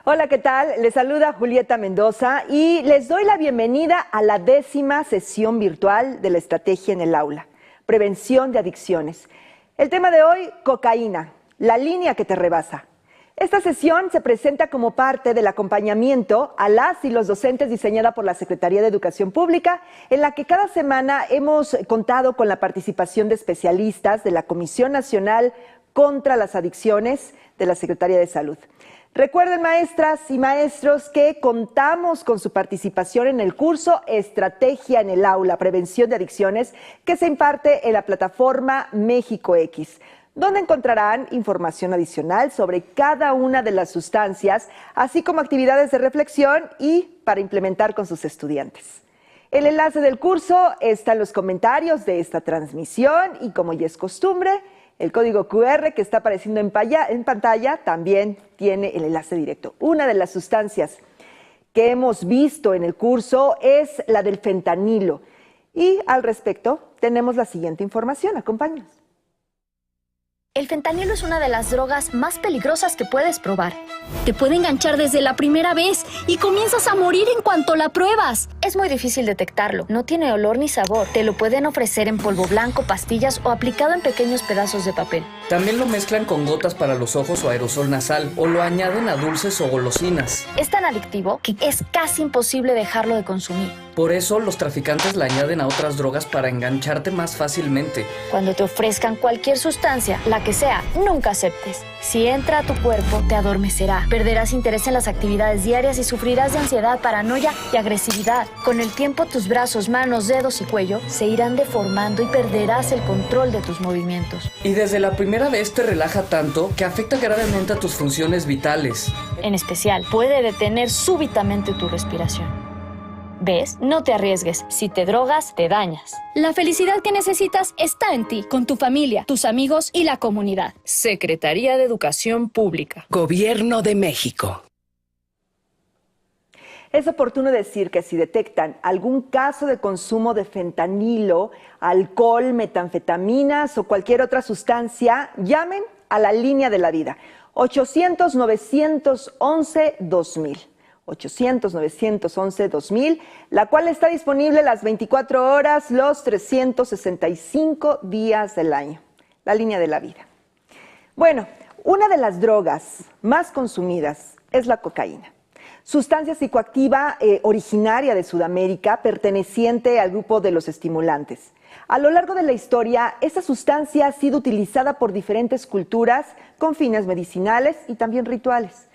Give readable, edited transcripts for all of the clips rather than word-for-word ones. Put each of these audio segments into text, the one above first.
Hola, ¿qué tal? Les saluda Julieta Mendoza y les doy la bienvenida a la 10ª sesión virtual de la Estrategia en el Aula, Prevención de Adicciones. El tema de hoy, cocaína, la línea que te rebasa. Esta sesión se presenta como parte del acompañamiento a las y los docentes diseñada por la Secretaría de Educación Pública, en la que cada semana hemos contado con la participación de especialistas de la Comisión Nacional contra las Adicciones de la Secretaría de Salud. Recuerden, maestras y maestros, que contamos con su participación en el curso Estrategia en el Aula, Prevención de Adicciones, que se imparte en la plataforma México X, donde encontrarán información adicional sobre cada una de las sustancias, así como actividades de reflexión y para implementar con sus estudiantes. El enlace del curso está en los comentarios de esta transmisión y, como ya es costumbre, el código QR que está apareciendo en pantalla también tiene el enlace directo. Una de las sustancias que hemos visto en el curso es la del fentanilo. Y al respecto tenemos la siguiente información. Acompáñanos. El fentanilo es una de las drogas más peligrosas que puedes probar. Te puede enganchar desde la primera vez y comienzas a morir en cuanto la pruebas. Es muy difícil detectarlo, no tiene olor ni sabor. Te lo pueden ofrecer en polvo blanco, pastillas o aplicado en pequeños pedazos de papel. También lo mezclan con gotas para los ojos o aerosol nasal, o lo añaden a dulces o golosinas. Es tan adictivo que es casi imposible dejarlo de consumir. Por eso los traficantes la añaden a otras drogas para engancharte más fácilmente. Cuando te ofrezcan cualquier sustancia, la que sea, nunca aceptes. Si entra a tu cuerpo, te adormecerá. Perderás interés en las actividades diarias y sufrirás de ansiedad, paranoia y agresividad. Con el tiempo, tus brazos, manos, dedos y cuello se irán deformando y perderás el control de tus movimientos. Y desde la primera vez te relaja tanto que afecta gravemente a tus funciones vitales. En especial, puede detener súbitamente tu respiración. ¿Ves? No te arriesgues. Si te drogas, te dañas. La felicidad que necesitas está en ti, con tu familia, tus amigos y la comunidad. Secretaría de Educación Pública. Gobierno de México. Es oportuno decir que si detectan algún caso de consumo de fentanilo, alcohol, metanfetaminas o cualquier otra sustancia, llamen a la línea de la vida, 800-911-2000. 800-911-2000, la cual está disponible las 24 horas, los 365 días del año. La línea de la vida. Bueno, una de las drogas más consumidas es la cocaína. Sustancia psicoactiva originaria de Sudamérica, perteneciente al grupo de los estimulantes. A lo largo de la historia, esta sustancia ha sido utilizada por diferentes culturas con fines medicinales y también rituales.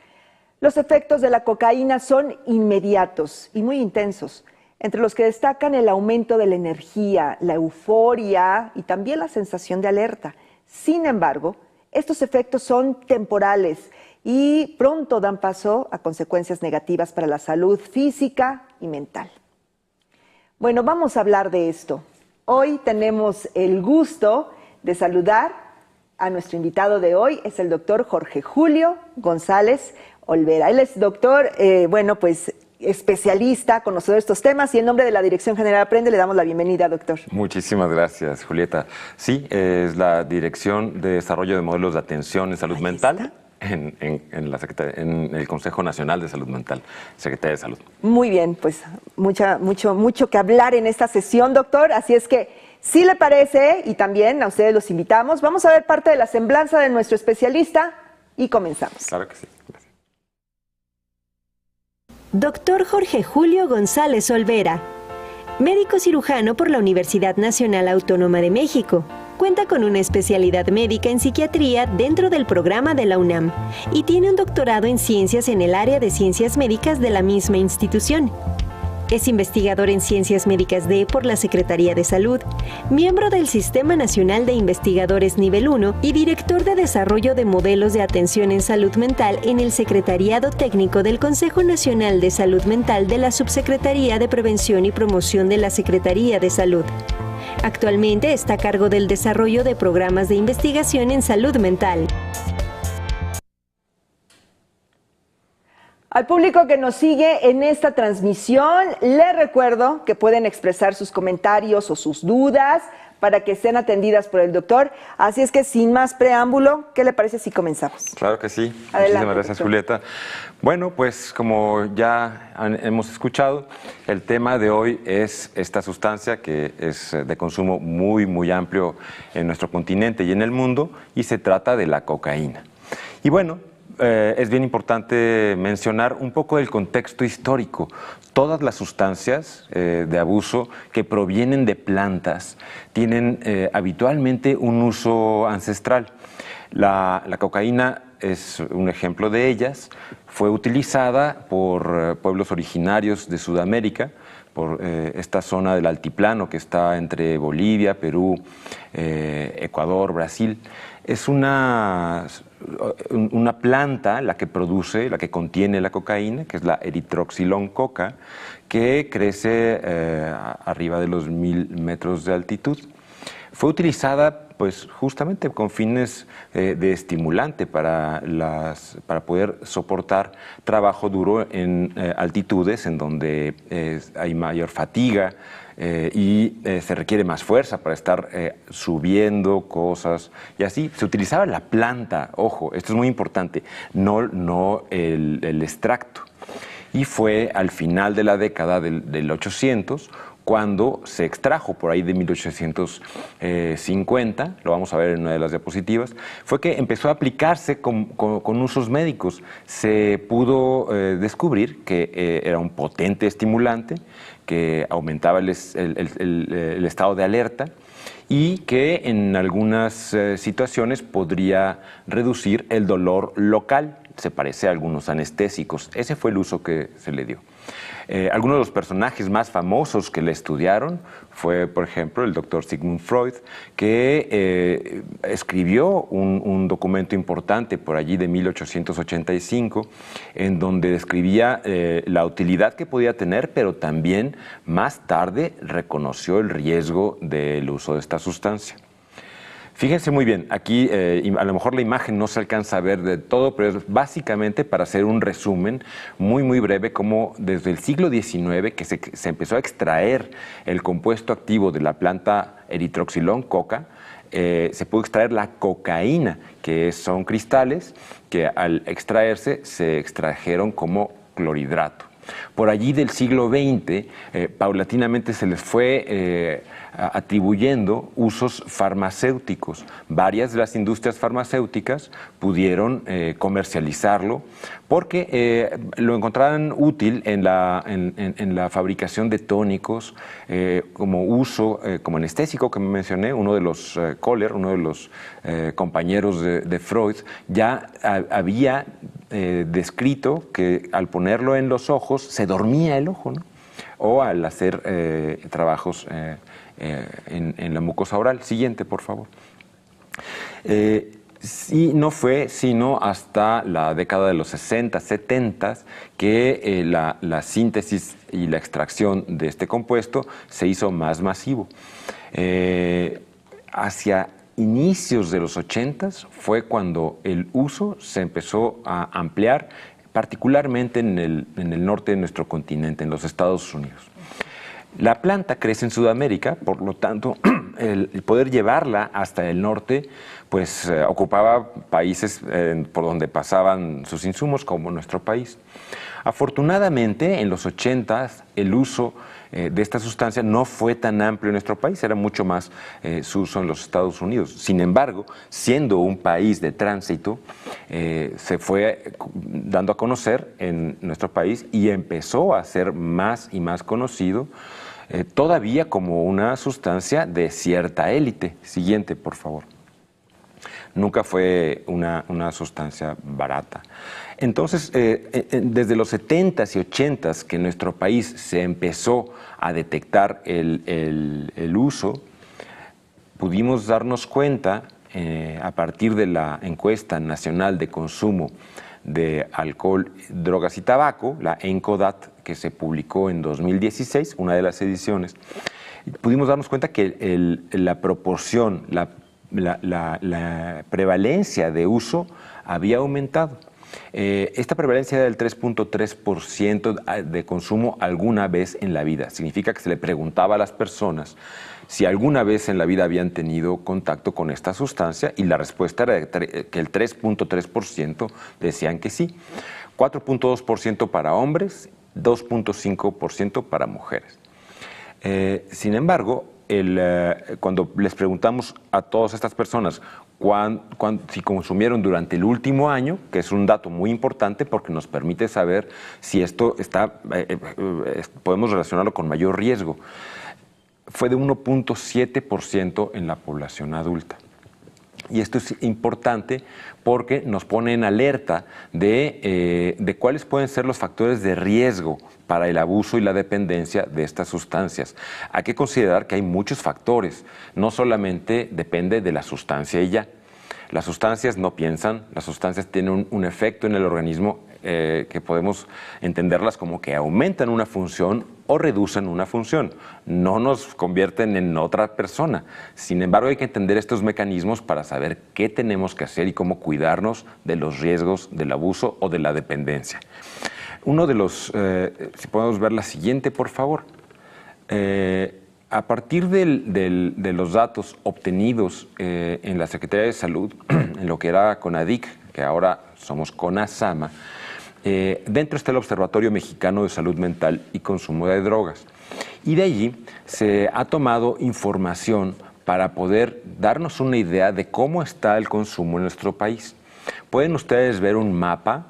Los efectos de la cocaína son inmediatos y muy intensos, entre los que destacan el aumento de la energía, la euforia y también la sensación de alerta. Sin embargo, estos efectos son temporales y pronto dan paso a consecuencias negativas para la salud física y mental. Bueno, vamos a hablar de esto. Hoy tenemos el gusto de saludar a nuestro invitado de hoy, es el doctor Jorge Julio González Olvera. Él es doctor, especialista, conocedor de estos temas, y en nombre de la Dirección General Aprende le damos la bienvenida, doctor. Muchísimas gracias, Julieta. Sí, es la Dirección de Desarrollo de Modelos de Atención en Salud Mental en el Consejo Nacional de Salud Mental, Secretaría de Salud. Muy bien, pues mucho que hablar en esta sesión, doctor, así es que si le parece, y también a ustedes los invitamos, vamos a ver parte de la semblanza de nuestro especialista y comenzamos. Claro que sí. Gracias. Doctor Jorge Julio González Olvera, médico cirujano por la Universidad Nacional Autónoma de México. Cuenta con una especialidad médica en psiquiatría dentro del programa de la UNAM y tiene un doctorado en ciencias en el área de ciencias médicas de la misma institución. Es investigador en Ciencias Médicas D por la Secretaría de Salud, miembro del Sistema Nacional de Investigadores Nivel 1 y director de Desarrollo de Modelos de Atención en Salud Mental en el Secretariado Técnico del Consejo Nacional de Salud Mental de la Subsecretaría de Prevención y Promoción de la Secretaría de Salud. Actualmente está a cargo del desarrollo de programas de investigación en salud mental. Al público que nos sigue en esta transmisión, les recuerdo que pueden expresar sus comentarios o sus dudas para que sean atendidas por el doctor. Así es que sin más preámbulo, ¿qué le parece si comenzamos? Claro que sí. Adelante, Muchísimas gracias, doctor. Julieta. Bueno, pues como ya hemos escuchado, el tema de hoy es esta sustancia que es de consumo muy, muy amplio en nuestro continente y en el mundo, y se trata de la cocaína. Y bueno, es bien importante mencionar un poco el contexto histórico. Todas las sustancias de abuso que provienen de plantas tienen habitualmente un uso ancestral. La cocaína es un ejemplo de ellas. Fue utilizada por pueblos originarios de Sudamérica, por esta zona del altiplano que está entre Bolivia, Perú, Ecuador, Brasil. Es una planta la que contiene la cocaína, que es la Erythroxylon coca, que crece arriba de los 1000 metros de altitud. Fue utilizada pues justamente con fines de estimulante para poder soportar trabajo duro en altitudes en donde hay mayor fatiga y se requiere más fuerza para estar subiendo cosas y así. Se utilizaba la planta, ojo, esto es muy importante, no el extracto. Y fue al final de la década del 800 cuando se extrajo, por ahí de 1850, lo vamos a ver en una de las diapositivas, fue que empezó a aplicarse con usos médicos. Se pudo descubrir que era un potente estimulante, que aumentaba el estado de alerta y que en algunas situaciones podría reducir el dolor local. Se parece a algunos anestésicos. Ese fue el uso que se le dio. Algunos de los personajes más famosos que le estudiaron fue, por ejemplo, el doctor Sigmund Freud, que escribió un documento importante por allí de 1885, en donde describía la utilidad que podía tener, pero también más tarde reconoció el riesgo del uso de esta sustancia. Fíjense muy bien, aquí a lo mejor la imagen no se alcanza a ver de todo, pero es básicamente para hacer un resumen muy, muy breve, como desde el siglo XIX que se empezó a extraer el compuesto activo de la planta Erythroxylon coca, se pudo extraer la cocaína, que son cristales que al extraerse se extrajeron como clorhidrato. Por allí del siglo XX, paulatinamente se les fue atribuyendo usos farmacéuticos. Varias de las industrias farmacéuticas pudieron comercializarlo porque lo encontraban útil en la fabricación de tónicos, como uso, como anestésico que me mencioné. Uno de los Kohler, uno de los compañeros de Freud, ya había descrito que al ponerlo en los ojos se dormía el ojo, ¿no? O al hacer trabajos en la mucosa oral. Siguiente, por favor. Sí, no fue sino hasta la década de los 60, 70 que la síntesis y la extracción de este compuesto se hizo más masivo. Hacia inicios de los 80 fue cuando el uso se empezó a ampliar, particularmente en el norte de nuestro continente, en los Estados Unidos. La planta crece en Sudamérica, por lo tanto, el poder llevarla hasta el norte, pues ocupaba países por donde pasaban sus insumos, como nuestro país. Afortunadamente, en los 80s, el uso de esta sustancia no fue tan amplio en nuestro país, era mucho más su uso en los Estados Unidos. Sin embargo, siendo un país de tránsito, se fue dando a conocer en nuestro país y empezó a ser más y más conocido, todavía como una sustancia de cierta élite. Siguiente, por favor. Nunca fue una sustancia barata. Entonces, desde los 70s y 80s que en nuestro país se empezó a detectar el uso, pudimos darnos cuenta, a partir de la encuesta nacional de consumo de alcohol, drogas y tabaco, la ENCODAT, que se publicó en 2016, una de las ediciones, pudimos darnos cuenta que la proporción, la prevalencia de uso había aumentado. Esta prevalencia del 3.3% de consumo alguna vez en la vida. Significa que se le preguntaba a las personas si alguna vez en la vida habían tenido contacto con esta sustancia y la respuesta era que el 3.3% decían que sí. 4.2% para hombres, 2.5% para mujeres. Sin embargo, cuando les preguntamos a todas estas personas si consumieron durante el último año, que es un dato muy importante porque nos permite saber si esto podemos relacionarlo con mayor riesgo, fue de 1.7% en la población adulta. Y esto es importante porque nos pone en alerta de cuáles pueden ser los factores de riesgo para el abuso y la dependencia de estas sustancias. Hay que considerar que hay muchos factores, no solamente depende de la sustancia y ya. Las sustancias no piensan, las sustancias tienen un efecto en el organismo que podemos entenderlas como que aumentan una función o reducen una función, no nos convierten en otra persona. Sin embargo, hay que entender estos mecanismos para saber qué tenemos que hacer y cómo cuidarnos de los riesgos del abuso o de la dependencia. Uno de los, si podemos ver la siguiente, por favor. A partir de los datos obtenidos en la Secretaría de Salud, en lo que era CONADIC, que ahora somos CONASAMA, dentro está el Observatorio Mexicano de Salud Mental y Consumo de Drogas. Y de allí se ha tomado información para poder darnos una idea de cómo está el consumo en nuestro país. Pueden ustedes ver un mapa.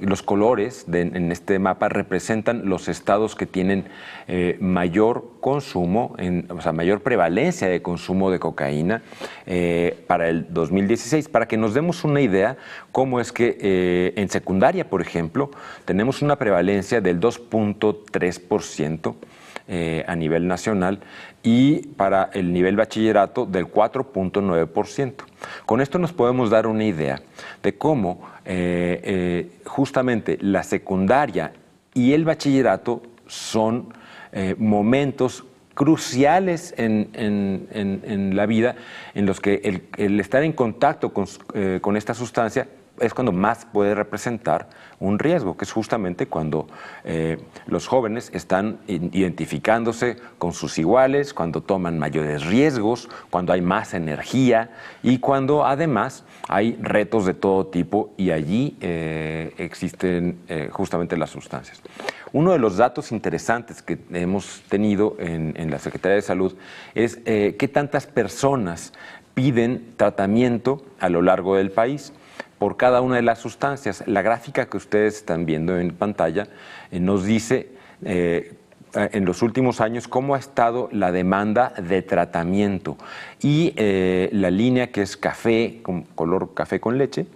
Los colores en este mapa representan los estados que tienen mayor consumo, mayor prevalencia de consumo de cocaína para el 2016, para que nos demos una idea cómo es que en secundaria, por ejemplo, tenemos una prevalencia del 2.3% a nivel nacional y para el nivel bachillerato del 4.9%. Con esto nos podemos dar una idea de cómo justamente la secundaria y el bachillerato son momentos cruciales en la vida en los que el estar en contacto con esta sustancia es cuando más puede representar un riesgo, que es justamente cuando los jóvenes están identificándose con sus iguales, cuando toman mayores riesgos, cuando hay más energía y cuando además hay retos de todo tipo y allí existen justamente las sustancias. Uno de los datos interesantes que hemos tenido en la Secretaría de Salud es qué tantas personas piden tratamiento a lo largo del país por cada una de las sustancias. La gráfica que ustedes están viendo en pantalla nos dice en los últimos años cómo ha estado la demanda de tratamiento y la línea que es café, con color café con leche,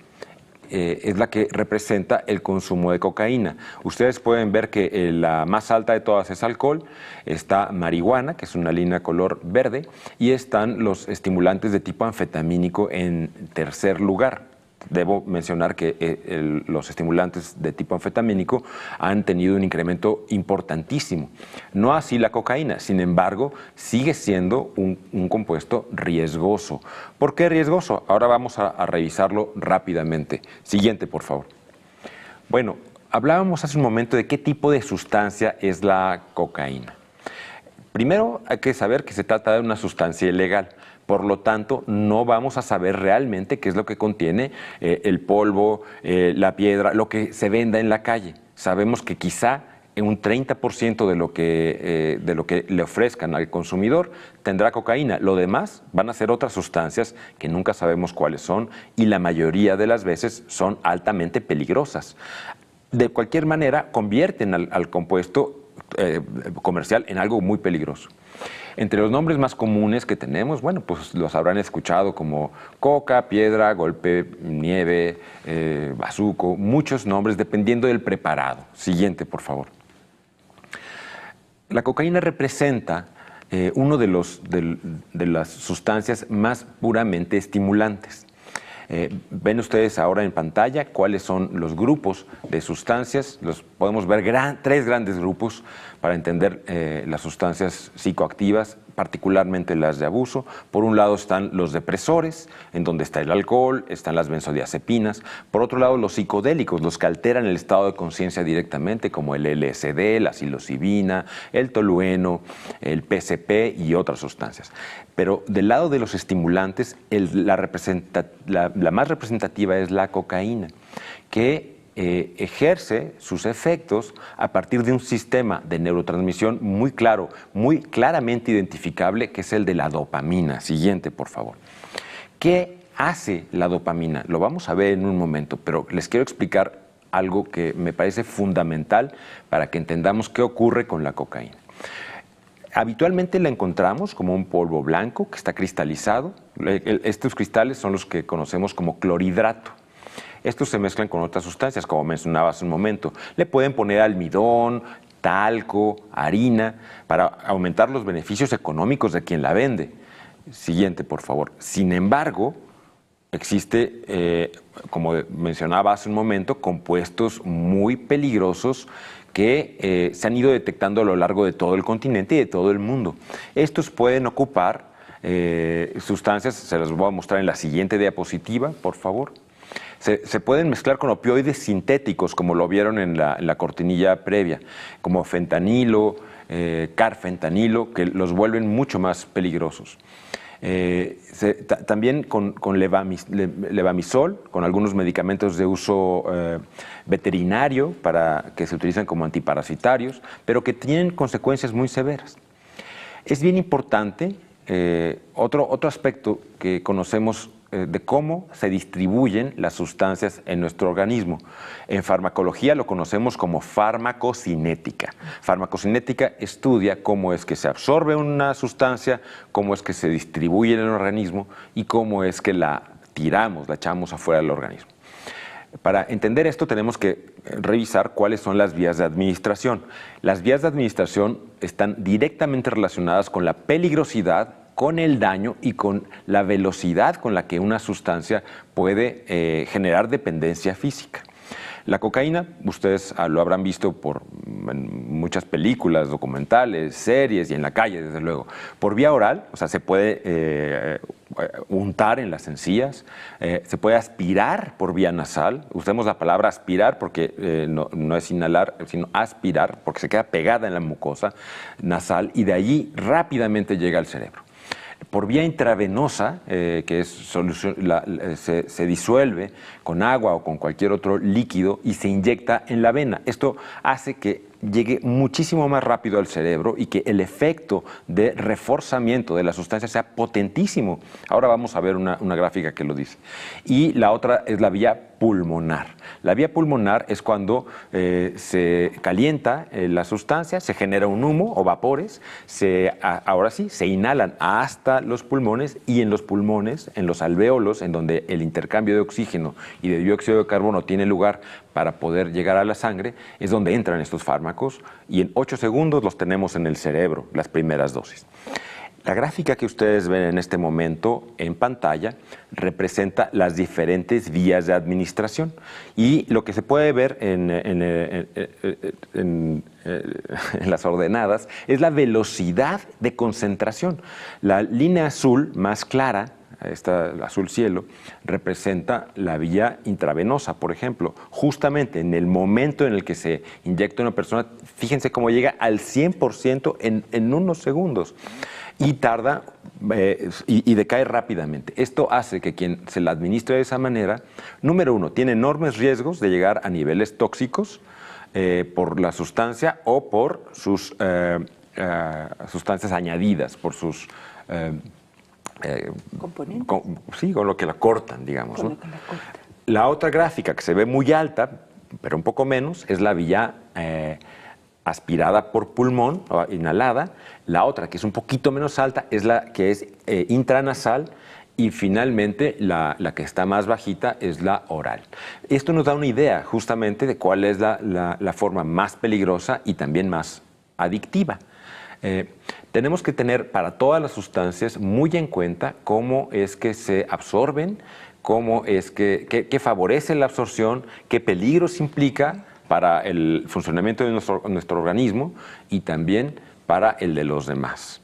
es la que representa el consumo de cocaína. Ustedes pueden ver que la más alta de todas es alcohol, está marihuana, que es una línea color verde, y están los estimulantes de tipo anfetamínico en tercer lugar. Debo mencionar que los estimulantes de tipo anfetamínico han tenido un incremento importantísimo. No así la cocaína, sin embargo, sigue siendo un compuesto riesgoso. ¿Por qué riesgoso? Ahora vamos a revisarlo rápidamente. Siguiente, por favor. Bueno, hablábamos hace un momento de qué tipo de sustancia es la cocaína. Primero hay que saber que se trata de una sustancia ilegal. Por lo tanto, no vamos a saber realmente qué es lo que contiene el polvo, la piedra, lo que se venda en la calle. Sabemos que quizá un 30% de lo que le ofrezcan al consumidor tendrá cocaína. Lo demás van a ser otras sustancias que nunca sabemos cuáles son y la mayoría de las veces son altamente peligrosas. De cualquier manera, convierten al compuesto comercial en algo muy peligroso. Entre los nombres más comunes que tenemos, bueno, pues los habrán escuchado como coca, piedra, golpe, nieve, bazuco, muchos nombres dependiendo del preparado. Siguiente, por favor. La cocaína representa uno de las sustancias más puramente estimulantes. Ven ustedes ahora en pantalla cuáles son los grupos de sustancias. Los podemos ver tres grandes grupos para entender las sustancias psicoactivas particularmente las de abuso. Por un lado están los depresores, en donde está el alcohol, están las benzodiazepinas. Por otro lado, los psicodélicos, los que alteran el estado de conciencia directamente, como el LSD, la psilocibina, el tolueno, el PCP y otras sustancias. Pero del lado de los estimulantes, la más representativa es la cocaína, que ejerce sus efectos a partir de un sistema de neurotransmisión muy claro, muy claramente identificable, que es el de la dopamina. Siguiente, por favor. ¿Qué hace la dopamina? Lo vamos a ver en un momento, pero les quiero explicar algo que me parece fundamental para que entendamos qué ocurre con la cocaína. Habitualmente la encontramos como un polvo blanco que está cristalizado. Estos cristales son los que conocemos como clorhidrato. Estos se mezclan con otras sustancias, como mencionaba hace un momento. Le pueden poner almidón, talco, harina, para aumentar los beneficios económicos de quien la vende. Siguiente, por favor. Sin embargo, existe, como mencionaba hace un momento, compuestos muy peligrosos que se han ido detectando a lo largo de todo el continente y de todo el mundo. Estos pueden ocupar sustancias, se las voy a mostrar en la siguiente diapositiva, por favor. Se pueden mezclar con opioides sintéticos, como lo vieron en la cortinilla previa, como fentanilo, carfentanilo, que los vuelven mucho más peligrosos. También con levamisol, con algunos medicamentos de uso veterinario que se utilizan como antiparasitarios, pero que tienen consecuencias muy severas. Es bien importante otro aspecto que conocemos de cómo se distribuyen las sustancias en nuestro organismo. En farmacología lo conocemos como farmacocinética. Farmacocinética estudia cómo es que se absorbe una sustancia, cómo es que se distribuye en el organismo y cómo es que la tiramos, la echamos afuera del organismo. Para entender esto tenemos que revisar cuáles son las vías de administración. Las vías de administración están directamente relacionadas con la peligrosidad, con el daño y con la velocidad con la que una sustancia puede generar dependencia física. La cocaína, ustedes lo habrán visto en muchas películas, documentales, series y en la calle, desde luego. Por vía oral, o sea, se puede untar en las encías, se puede aspirar por vía nasal. Usemos la palabra aspirar porque no es inhalar, sino aspirar, porque se queda pegada en la mucosa nasal y de allí rápidamente llega al cerebro. Por vía intravenosa, que es se disuelve con agua o con cualquier otro líquido y se inyecta en la vena. Esto hace que llegue muchísimo más rápido al cerebro y que el efecto de reforzamiento de la sustancia sea potentísimo. Ahora vamos a ver una gráfica que lo dice. Y la otra es la vía pulmonar. La vía pulmonar es cuando se calienta la sustancia, se genera un humo o vapores, ahora sí, se inhalan hasta los pulmones y en los pulmones, en los alvéolos, en donde el intercambio de oxígeno y de dióxido de carbono tiene lugar para poder llegar a la sangre, es donde entran estos fármacos y en 8 segundos los tenemos en el cerebro, las primeras dosis. La gráfica que ustedes ven en este momento en pantalla representa las diferentes vías de administración y lo que se puede ver en las ordenadas es la velocidad de concentración. La línea azul más clara, esta azul cielo, representa la vía intravenosa, por ejemplo. Justamente en el momento en el que se inyecta una persona, fíjense cómo llega al 100% en unos segundos. Y tarda y decae rápidamente. Esto hace que quien se la administre de esa manera, número uno, tiene enormes riesgos de llegar a niveles tóxicos por la sustancia o por sus sustancias añadidas, por sus componentes. Con lo que la cortan, digamos. Con ¿no? lo que la cortan. La otra gráfica que se ve muy alta, pero un poco menos, es la vía aspirada por pulmón o inhalada. La otra, que es un poquito menos alta, es la que es intranasal y finalmente la que está más bajita es la oral. Esto nos da una idea justamente de cuál es la forma más peligrosa y también más adictiva. Tenemos que tener para todas las sustancias muy en cuenta cómo es que se absorben, cómo es que favorece la absorción, qué peligros implica para el funcionamiento de nuestro organismo y también para el de los demás.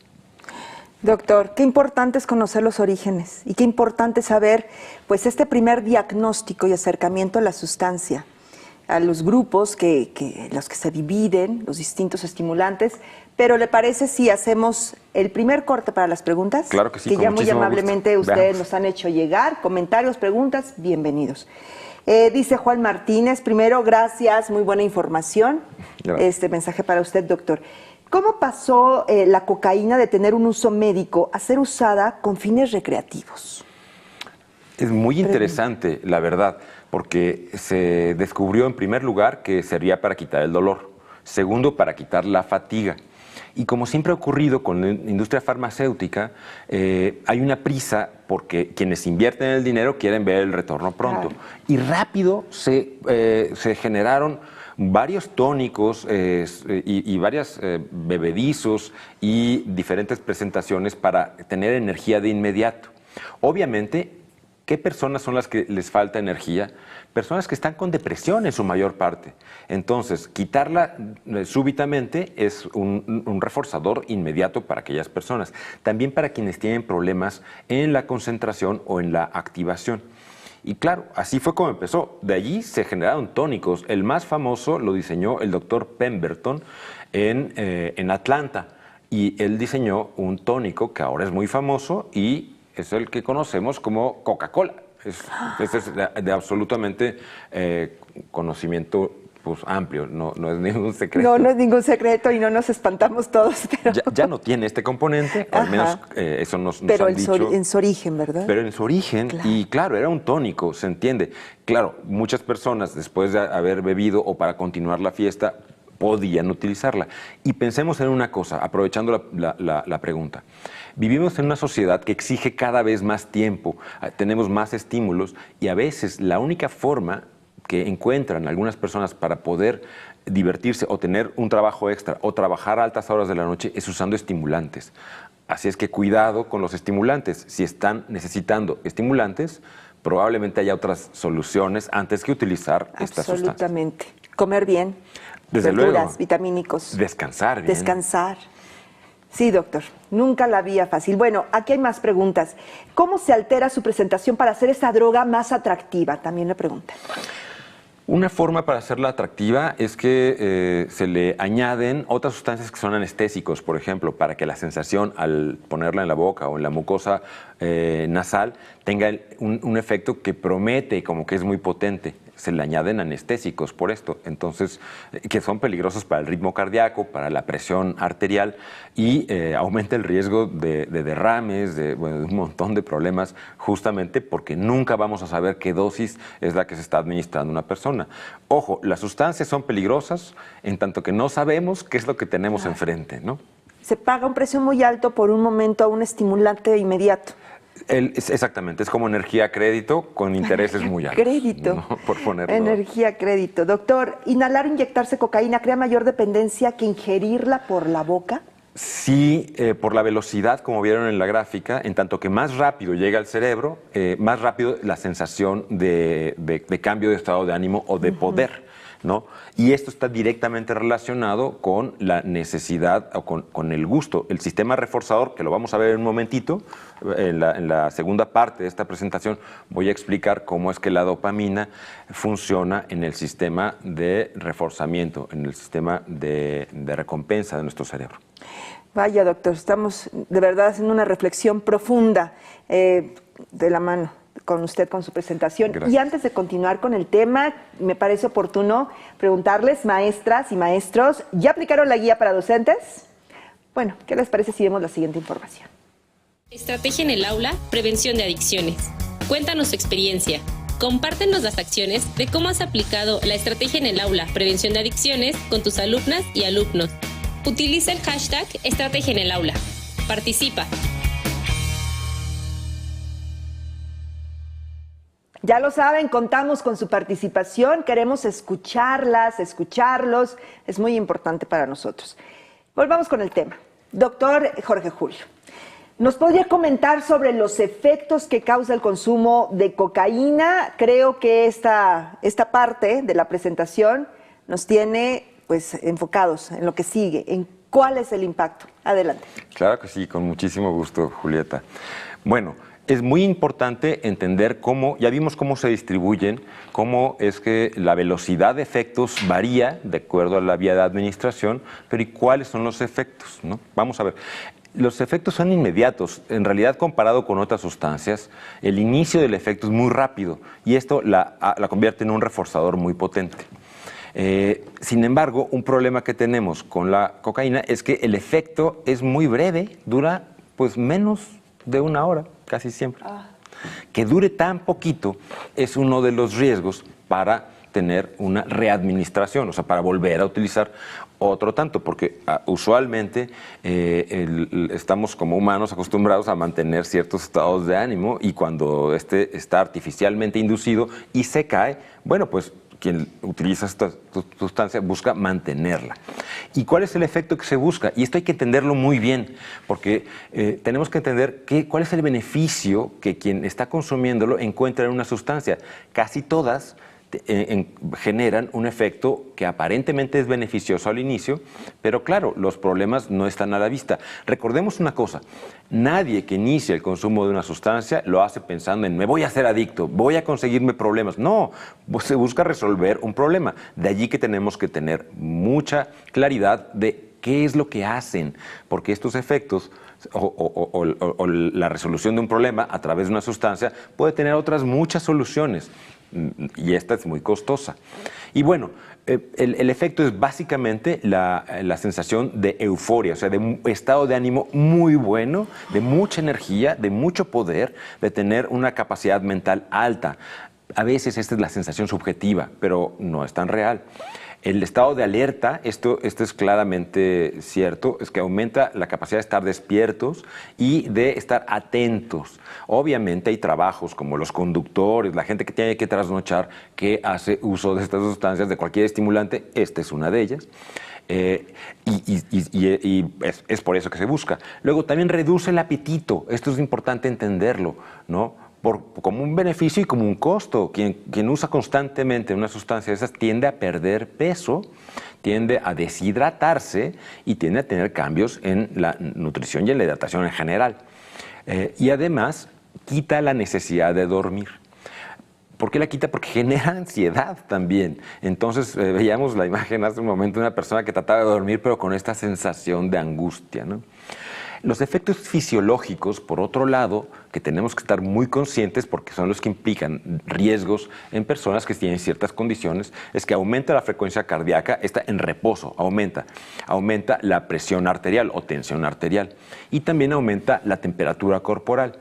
Doctor, qué importante es conocer los orígenes y qué importante saber pues este primer diagnóstico y acercamiento a la sustancia, a los grupos los que se dividen, los distintos estimulantes. Pero ¿le parece si hacemos el primer corte para las preguntas? Claro que sí, que con ya muy muchísimo amablemente gusto. ustedes Veamos. nos han hecho llegar. Comentarios, preguntas, bienvenidos. Dice Juan Martínez, primero, gracias, muy buena información. Gracias. Este mensaje para usted, doctor. ¿Cómo pasó la cocaína de tener un uso médico a ser usada con fines recreativos? Es muy interesante, la verdad, porque se descubrió en primer lugar que servía para quitar el dolor, segundo, para quitar la fatiga. Y como siempre ha ocurrido con la industria farmacéutica, hay una prisa porque quienes invierten el dinero quieren ver el retorno pronto. Claro. Y rápido se generaron varios tónicos y varios bebedizos y diferentes presentaciones para tener energía de inmediato. Obviamente, ¿qué personas son las que les falta energía? Personas que están con depresión en su mayor parte. Entonces, quitarla súbitamente es un reforzador inmediato para aquellas personas. También para quienes tienen problemas en la concentración o en la activación. Y claro, así fue como empezó. De allí se generaron tónicos. El más famoso lo diseñó el doctor Pemberton en Atlanta. Y él diseñó un tónico que ahora es muy famoso y es el que conocemos como Coca-Cola. Este es de absolutamente conocimiento pues, amplio, no es ningún secreto. No es ningún secreto y no nos espantamos todos. Pero, Ya no tiene este componente, al menos eso nos pero han dicho. en su origen, ¿verdad? Pero en su origen, Claro. y claro, era un tónico, se entiende. Claro, muchas personas después de haber bebido o para continuar la fiesta podían utilizarla. Y pensemos en una cosa, aprovechando la pregunta. Vivimos en una sociedad que exige cada vez más tiempo, tenemos más estímulos y a veces la única forma que encuentran algunas personas para poder divertirse o tener un trabajo extra o trabajar a altas horas de la noche es usando estimulantes. Así es que cuidado con los estimulantes. Si están necesitando estimulantes, probablemente haya otras soluciones antes que utilizar esta sustancia. Absolutamente. Comer bien, Desde verduras, luego. vitamínicos. Descansar bien. Descansar. Sí, doctor, nunca la vía fácil. Bueno, aquí hay más preguntas. ¿Cómo se altera su presentación para hacer esta droga más atractiva? También le preguntan. Una forma para hacerla atractiva es que se le añaden otras sustancias que son anestésicos, por ejemplo, para que la sensación al ponerla en la boca o en la mucosa nasal tenga un efecto que promete, como que es muy potente. Se le añaden anestésicos por esto, entonces, que son peligrosos para el ritmo cardíaco, para la presión arterial y aumenta el riesgo de derrames, de un montón de problemas, justamente porque nunca vamos a saber qué dosis es la que se está administrando una persona. Ojo, las sustancias son peligrosas en tanto que no sabemos qué es lo que tenemos enfrente, ¿no? Se paga un precio muy alto por un momento a un estimulante inmediato. Exactamente, es como energía crédito con intereses muy altos. Crédito. ¿No? Por ponerlo. Energía crédito. Doctor, ¿inhalar o inyectarse cocaína crea mayor dependencia que ingerirla por la boca? Sí, por la velocidad, como vieron en la gráfica, en tanto que más rápido llega al cerebro, más rápido la sensación de cambio de estado de ánimo o de poder, ¿no? Y esto está directamente relacionado con la necesidad o con el gusto. El sistema reforzador, que lo vamos a ver en un momentito, en la segunda parte de esta presentación voy a explicar cómo es que la dopamina funciona en el sistema de reforzamiento, en el sistema de recompensa de nuestro cerebro. Vaya, doctor, estamos de verdad haciendo una reflexión profunda de la mano con usted, con su presentación. Gracias. Y antes de continuar con el tema, me parece oportuno preguntarles, maestras y maestros, ¿ya aplicaron la guía para docentes? Bueno, ¿qué les parece si vemos la siguiente información? Estrategia en el aula, prevención de adicciones. Cuéntanos tu experiencia. Compártenos las acciones de cómo has aplicado la estrategia en el aula, prevención de adicciones con tus alumnas y alumnos. Utiliza el hashtag Estrategia en el aula. Participa. Ya lo saben, contamos con su participación, queremos escucharlas, escucharlos, es muy importante para nosotros. Volvamos con el tema. Doctor Jorge Julio, ¿nos podría comentar sobre los efectos que causa el consumo de cocaína? Creo que esta parte de la presentación nos tiene pues enfocados en lo que sigue, en ¿Cuál es el impacto? Adelante. Claro que sí, con muchísimo gusto, Julieta. Bueno, es muy importante entender cómo, ya vimos cómo se distribuyen, cómo es que la velocidad de efectos varía de acuerdo a la vía de administración, pero ¿y cuáles son los efectos, ¿no? Vamos a ver. Los efectos son inmediatos. En realidad, comparado con otras sustancias, el inicio del efecto es muy rápido y esto la convierte en un reforzador muy potente. Sin embargo, un problema que tenemos con la cocaína es que el efecto es muy breve, dura pues menos de 1 hora, casi siempre. Que dure tan poquito es uno de los riesgos para tener una readministración, o sea, para volver a utilizar otro tanto, porque usualmente estamos como humanos acostumbrados a mantener ciertos estados de ánimo y cuando este está artificialmente inducido y se cae, bueno, pues quien utiliza esta sustancia busca mantenerla. ¿Y cuál es el efecto que se busca? Y esto hay que entenderlo muy bien, porque tenemos que entender cuál es el beneficio que quien está consumiéndolo encuentra en una sustancia. Casi todas generan un efecto que aparentemente es beneficioso al inicio, pero claro, los problemas no están a la vista. Recordemos una cosa, nadie que inicia el consumo de una sustancia lo hace pensando en me voy a hacer adicto, voy a conseguirme problemas. No, se busca resolver un problema. De allí que tenemos que tener mucha claridad de qué es lo que hacen, porque estos efectos o la resolución de un problema a través de una sustancia puede tener otras muchas soluciones. Y esta es muy costosa. Y bueno, el efecto es básicamente la sensación de euforia, o sea, de un estado de ánimo muy bueno, de mucha energía, de mucho poder, de tener una capacidad mental alta. A veces esta es la sensación subjetiva, pero no es tan real. El estado de alerta, esto es claramente cierto, es que aumenta la capacidad de estar despiertos y de estar atentos. Obviamente hay trabajos como los conductores, la gente que tiene que trasnochar, que hace uso de estas sustancias, de cualquier estimulante, esta es una de ellas. Y es por eso que se busca. Luego también reduce el apetito, esto es importante entenderlo, ¿no? Como un beneficio y como un costo. Quien usa constantemente una sustancia de esas tiende a perder peso, tiende a deshidratarse y tiende a tener cambios en la nutrición y en la hidratación en general. Y además quita la necesidad de dormir. ¿Por qué la quita? Porque genera ansiedad también. Entonces veíamos la imagen hace un momento de una persona que trataba de dormir pero con esta sensación de angustia, ¿no? Los efectos fisiológicos, por otro lado, que tenemos que estar muy conscientes porque son los que implican riesgos en personas que tienen ciertas condiciones, es que aumenta la frecuencia cardíaca, está en reposo, aumenta la presión arterial o tensión arterial y también aumenta la temperatura corporal.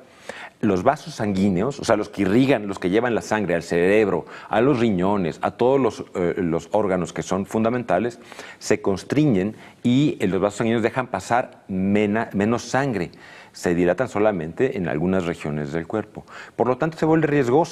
Los vasos sanguíneos, o sea, los que irrigan, los que llevan la sangre al cerebro, a los riñones, a todos los órganos que son fundamentales, se constriñen y los vasos sanguíneos dejan pasar menos sangre. Se dilatan solamente en algunas regiones del cuerpo. Por lo tanto, se vuelve riesgo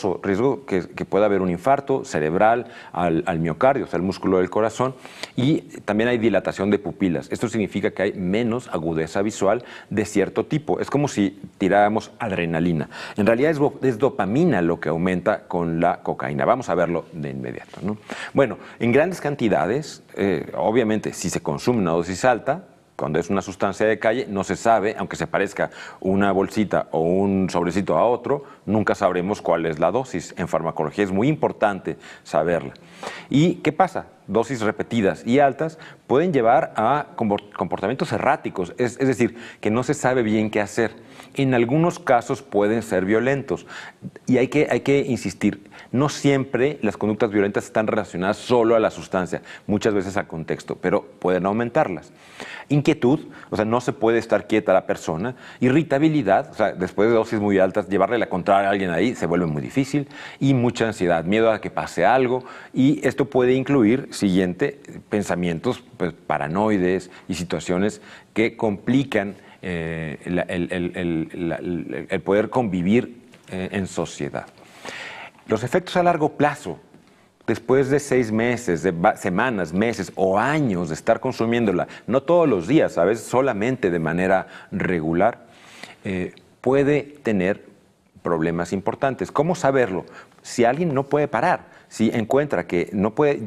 que pueda haber un infarto cerebral al miocardio, o sea, al músculo del corazón, y también hay dilatación de pupilas. Esto significa que hay menos agudeza visual de cierto tipo. Es como si tiráramos adrenalina. En realidad es dopamina lo que aumenta con la cocaína. Vamos a verlo de inmediato, ¿no? Bueno, en grandes cantidades, obviamente, si se consume una dosis alta, cuando es una sustancia de calle, no se sabe, aunque se parezca una bolsita o un sobrecito a otro, nunca sabremos cuál es la dosis. En farmacología es muy importante saberla. ¿Y qué pasa? Dosis repetidas y altas pueden llevar a comportamientos erráticos, es decir, que no se sabe bien qué hacer. En algunos casos pueden ser violentos y hay que insistir, no siempre las conductas violentas están relacionadas solo a la sustancia, muchas veces al contexto, pero pueden aumentarlas. Inquietud, o sea, no se puede estar quieta la persona. Irritabilidad, o sea, después de dosis muy altas, llevarle la contraria a alguien ahí se vuelve muy difícil. Y mucha ansiedad, miedo a que pase algo. Y esto puede incluir, siguiente, pensamientos pues, paranoides y situaciones que complican el poder convivir en sociedad. Los efectos a largo plazo, después de 6 meses, de semanas, meses o años de estar consumiéndola, no todos los días, a veces solamente de manera regular, puede tener problemas importantes. ¿Cómo saberlo? Si alguien no puede parar, si encuentra que no puede,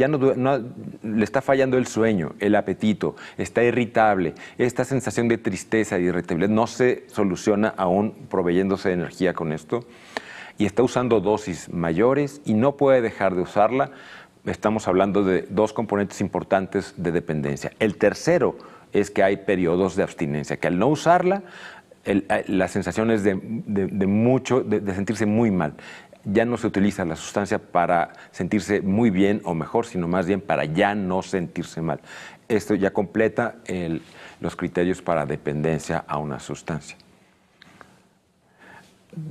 le está fallando el sueño, el apetito, está irritable, esta sensación de tristeza y irritabilidad no se soluciona aún proveyéndose de energía con esto, y está usando dosis mayores y no puede dejar de usarla, estamos hablando de dos componentes importantes de dependencia. El tercero es que hay periodos de abstinencia, que al no usarla, la sensación es de sentirse muy mal. Ya no se utiliza la sustancia para sentirse muy bien o mejor, sino más bien para ya no sentirse mal. Esto ya completa los criterios para dependencia a una sustancia.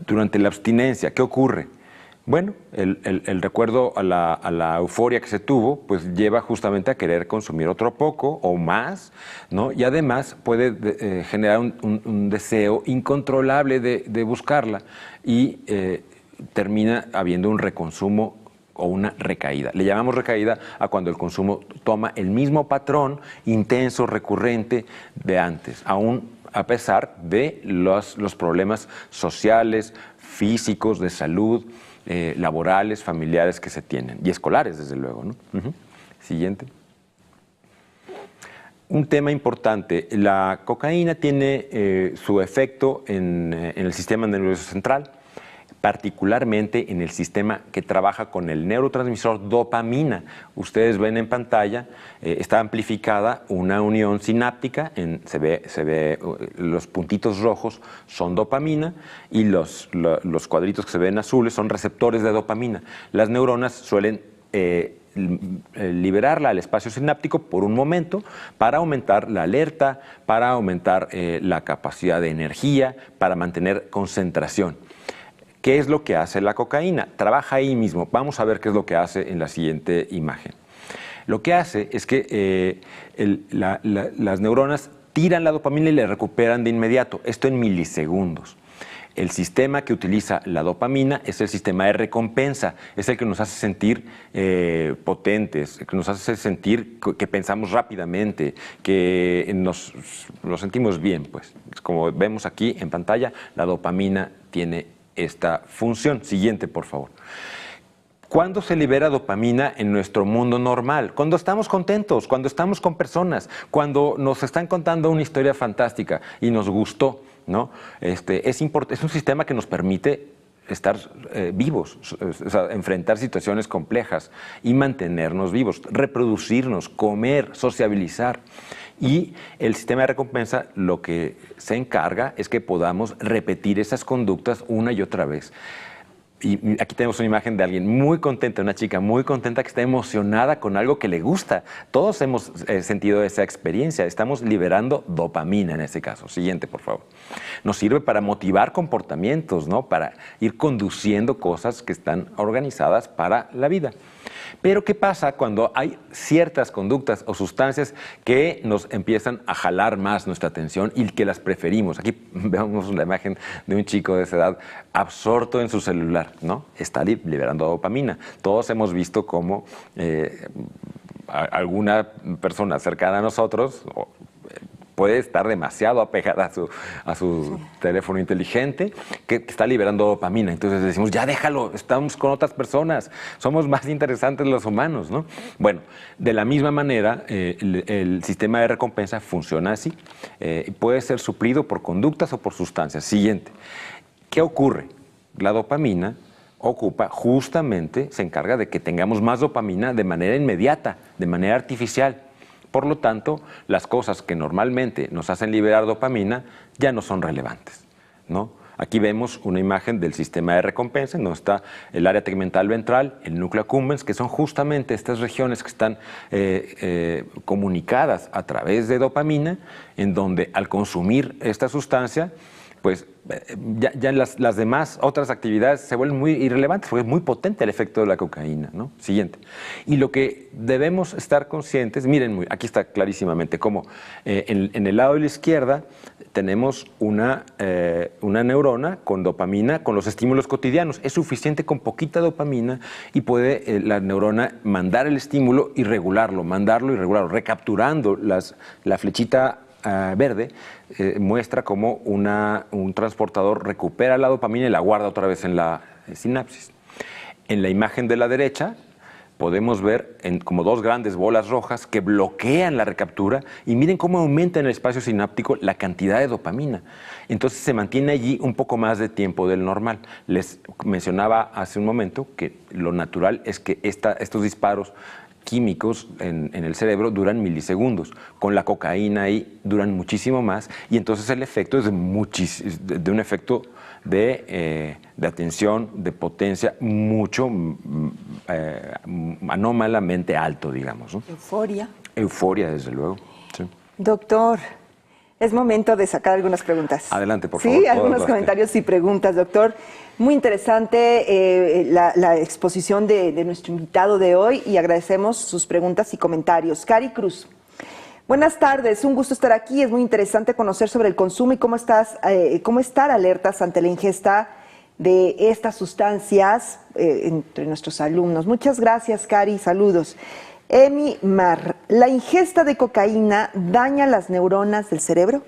Durante la abstinencia, ¿qué ocurre? Bueno, el recuerdo a la euforia que se tuvo, pues lleva justamente a querer consumir otro poco o más, ¿no? Y además puede generar un deseo incontrolable de buscarla y termina habiendo un reconsumo o una recaída. Le llamamos recaída a cuando el consumo toma el mismo patrón intenso, recurrente de antes, aún a pesar de los problemas sociales, físicos, de salud, laborales, familiares que se tienen, y escolares, desde luego, ¿no? Siguiente. Un tema importante, la cocaína tiene su efecto en el sistema nervioso central, particularmente en el sistema que trabaja con el neurotransmisor dopamina. Ustedes ven en pantalla, está amplificada una unión sináptica, se ve los puntitos rojos son dopamina y los cuadritos que se ven azules son receptores de dopamina. Las neuronas suelen liberarla al espacio sináptico por un momento para aumentar la alerta, para aumentar la capacidad de energía, para mantener concentración. ¿Qué es lo que hace la cocaína? Trabaja ahí mismo. Vamos a ver qué es lo que hace en la siguiente imagen. Lo que hace es que las neuronas tiran la dopamina y la recuperan de inmediato. Esto en milisegundos. El sistema que utiliza la dopamina es el sistema de recompensa, es el que nos hace sentir potentes, el que nos hace sentir que pensamos rápidamente, que nos sentimos bien. Pues. Como vemos aquí en pantalla, la dopamina tiene esta función. Siguiente, por favor. ¿Cuándo se libera dopamina en nuestro mundo normal? Cuando estamos contentos, cuando estamos con personas, cuando nos están contando una historia fantástica y nos gustó, ¿no? Es un sistema que nos permite estar vivos, o sea, enfrentar situaciones complejas y mantenernos vivos, reproducirnos, comer, sociabilizar. Y el sistema de recompensa lo que se encarga es que podamos repetir esas conductas una y otra vez. Y aquí tenemos una imagen de alguien muy contenta, una chica muy contenta que está emocionada con algo que le gusta. Todos hemos sentido esa experiencia. Estamos liberando dopamina en este caso. Siguiente, por favor. Nos sirve para motivar comportamientos, ¿no? Para ir conduciendo cosas que están organizadas para la vida. Pero ¿qué pasa cuando hay ciertas conductas o sustancias que nos empiezan a jalar más nuestra atención y que las preferimos? Aquí vemos la imagen de un chico de esa edad absorto en su celular, ¿no? Está liberando dopamina. Todos hemos visto cómo alguna persona cercana a nosotros puede estar demasiado apegada a su teléfono inteligente que está liberando dopamina. Entonces decimos, ya déjalo, estamos con otras personas, somos más interesantes los humanos, ¿no? Bueno, de la misma manera, el sistema de recompensa funciona así. Puede ser suplido por conductas o por sustancias. Siguiente. ¿Qué ocurre? La dopamina justamente se encarga de que tengamos más dopamina de manera inmediata, de manera artificial. Por lo tanto, las cosas que normalmente nos hacen liberar dopamina ya no son relevantes, ¿no? Aquí vemos una imagen del sistema de recompensa, en donde está el área tegmental ventral, el núcleo accumbens, que son justamente estas regiones que están comunicadas a través de dopamina, en donde al consumir esta sustancia, pues ya las demás otras actividades se vuelven muy irrelevantes porque es muy potente el efecto de la cocaína, ¿no? Siguiente. Y lo que debemos estar conscientes, miren, aquí está clarísimamente cómo en el lado de la izquierda tenemos una neurona con dopamina, con los estímulos cotidianos. Es suficiente con poquita dopamina y puede la neurona mandar el estímulo y regularlo, recapturando la flechita verde muestra cómo un transportador recupera la dopamina y la guarda otra vez en la sinapsis. En la imagen de la derecha podemos ver como dos grandes bolas rojas que bloquean la recaptura y miren cómo aumenta en el espacio sináptico la cantidad de dopamina. Entonces se mantiene allí un poco más de tiempo del normal. Les mencionaba hace un momento que lo natural es que estos disparos químicos en el cerebro duran milisegundos. Con la cocaína ahí duran muchísimo más y entonces el efecto es de un efecto de atención, de potencia mucho anómalamente alto, digamos, ¿no? Euforia. Euforia, desde luego. Sí. Doctor, es momento de sacar algunas preguntas. Adelante, por favor. Sí, algunos comentarios y preguntas, doctor. Muy interesante la exposición de nuestro invitado de hoy y agradecemos sus preguntas y comentarios. Cari Cruz. Buenas tardes, un gusto estar aquí. Es muy interesante conocer sobre el consumo y cómo estar alertas ante la ingesta de estas sustancias entre nuestros alumnos. Muchas gracias, Cari. Saludos. Emi Mar, ¿la ingesta de cocaína daña las neuronas del cerebro?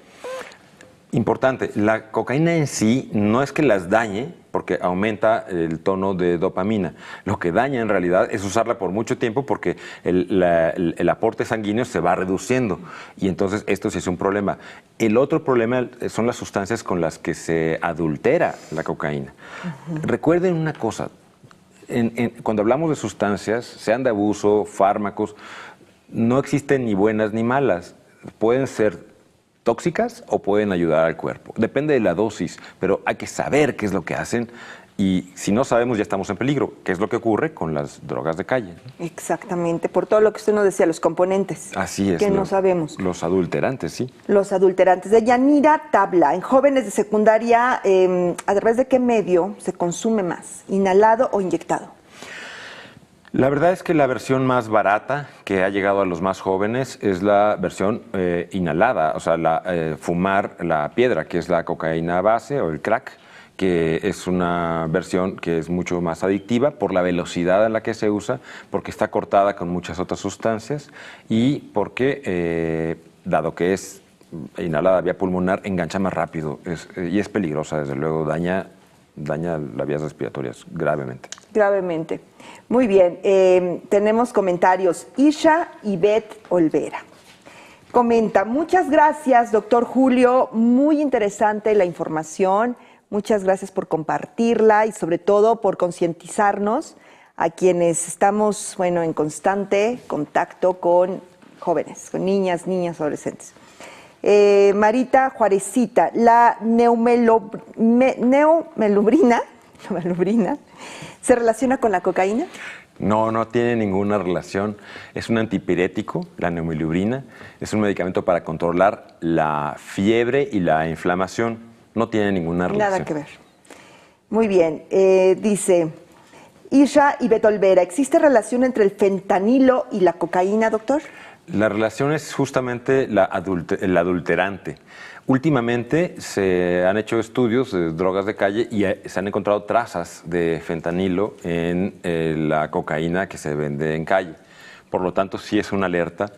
Importante, la cocaína en sí no es que las dañe porque aumenta el tono de dopamina. Lo que daña en realidad es usarla por mucho tiempo porque el aporte sanguíneo se va reduciendo y entonces esto sí es un problema. El otro problema son las sustancias con las que se adultera la cocaína. Recuerden una cosa, cuando hablamos de sustancias, sean de abuso, fármacos, no existen ni buenas ni malas. Pueden ser tóxicas o pueden ayudar al cuerpo. Depende de la dosis, pero hay que saber qué es lo que hacen y si no sabemos ya estamos en peligro, que es lo que ocurre con las drogas de calle. Exactamente, por todo lo que usted nos decía, los componentes. Así es. Que no sabemos. Los adulterantes, sí. Los adulterantes. De Yanira Tabla, en jóvenes de secundaria, ¿a través de qué medio se consume más? ¿Inhalado o inyectado? La verdad es que la versión más barata que ha llegado a los más jóvenes es la versión inhalada, o sea, fumar la piedra, que es la cocaína base o el crack, que es una versión que es mucho más adictiva por la velocidad en la que se usa, porque está cortada con muchas otras sustancias y porque, dado que es inhalada vía pulmonar, engancha más rápido y es peligrosa, desde luego, daña las vías respiratorias gravemente. Gravemente. Muy bien, tenemos comentarios. Isha Ivette Olvera comenta, muchas gracias, doctor Julio, muy interesante la información, muchas gracias por compartirla y sobre todo por concientizarnos a quienes estamos, en constante contacto con jóvenes, con niñas, adolescentes. Marita Juarecita, la neumelubrina ¿se relaciona con la cocaína? No tiene ninguna relación. Es un antipirético, la neumelubrina. Es un medicamento para controlar la fiebre y la inflamación. No tiene ninguna relación. Nada que ver. Muy bien. Dice Isha y Betolvera, ¿existe relación entre el fentanilo y la cocaína, doctor? La relación es justamente el adulterante. Últimamente se han hecho estudios de drogas de calle y se han encontrado trazas de fentanilo en la cocaína que se vende en calle. Por lo tanto, sí es una alerta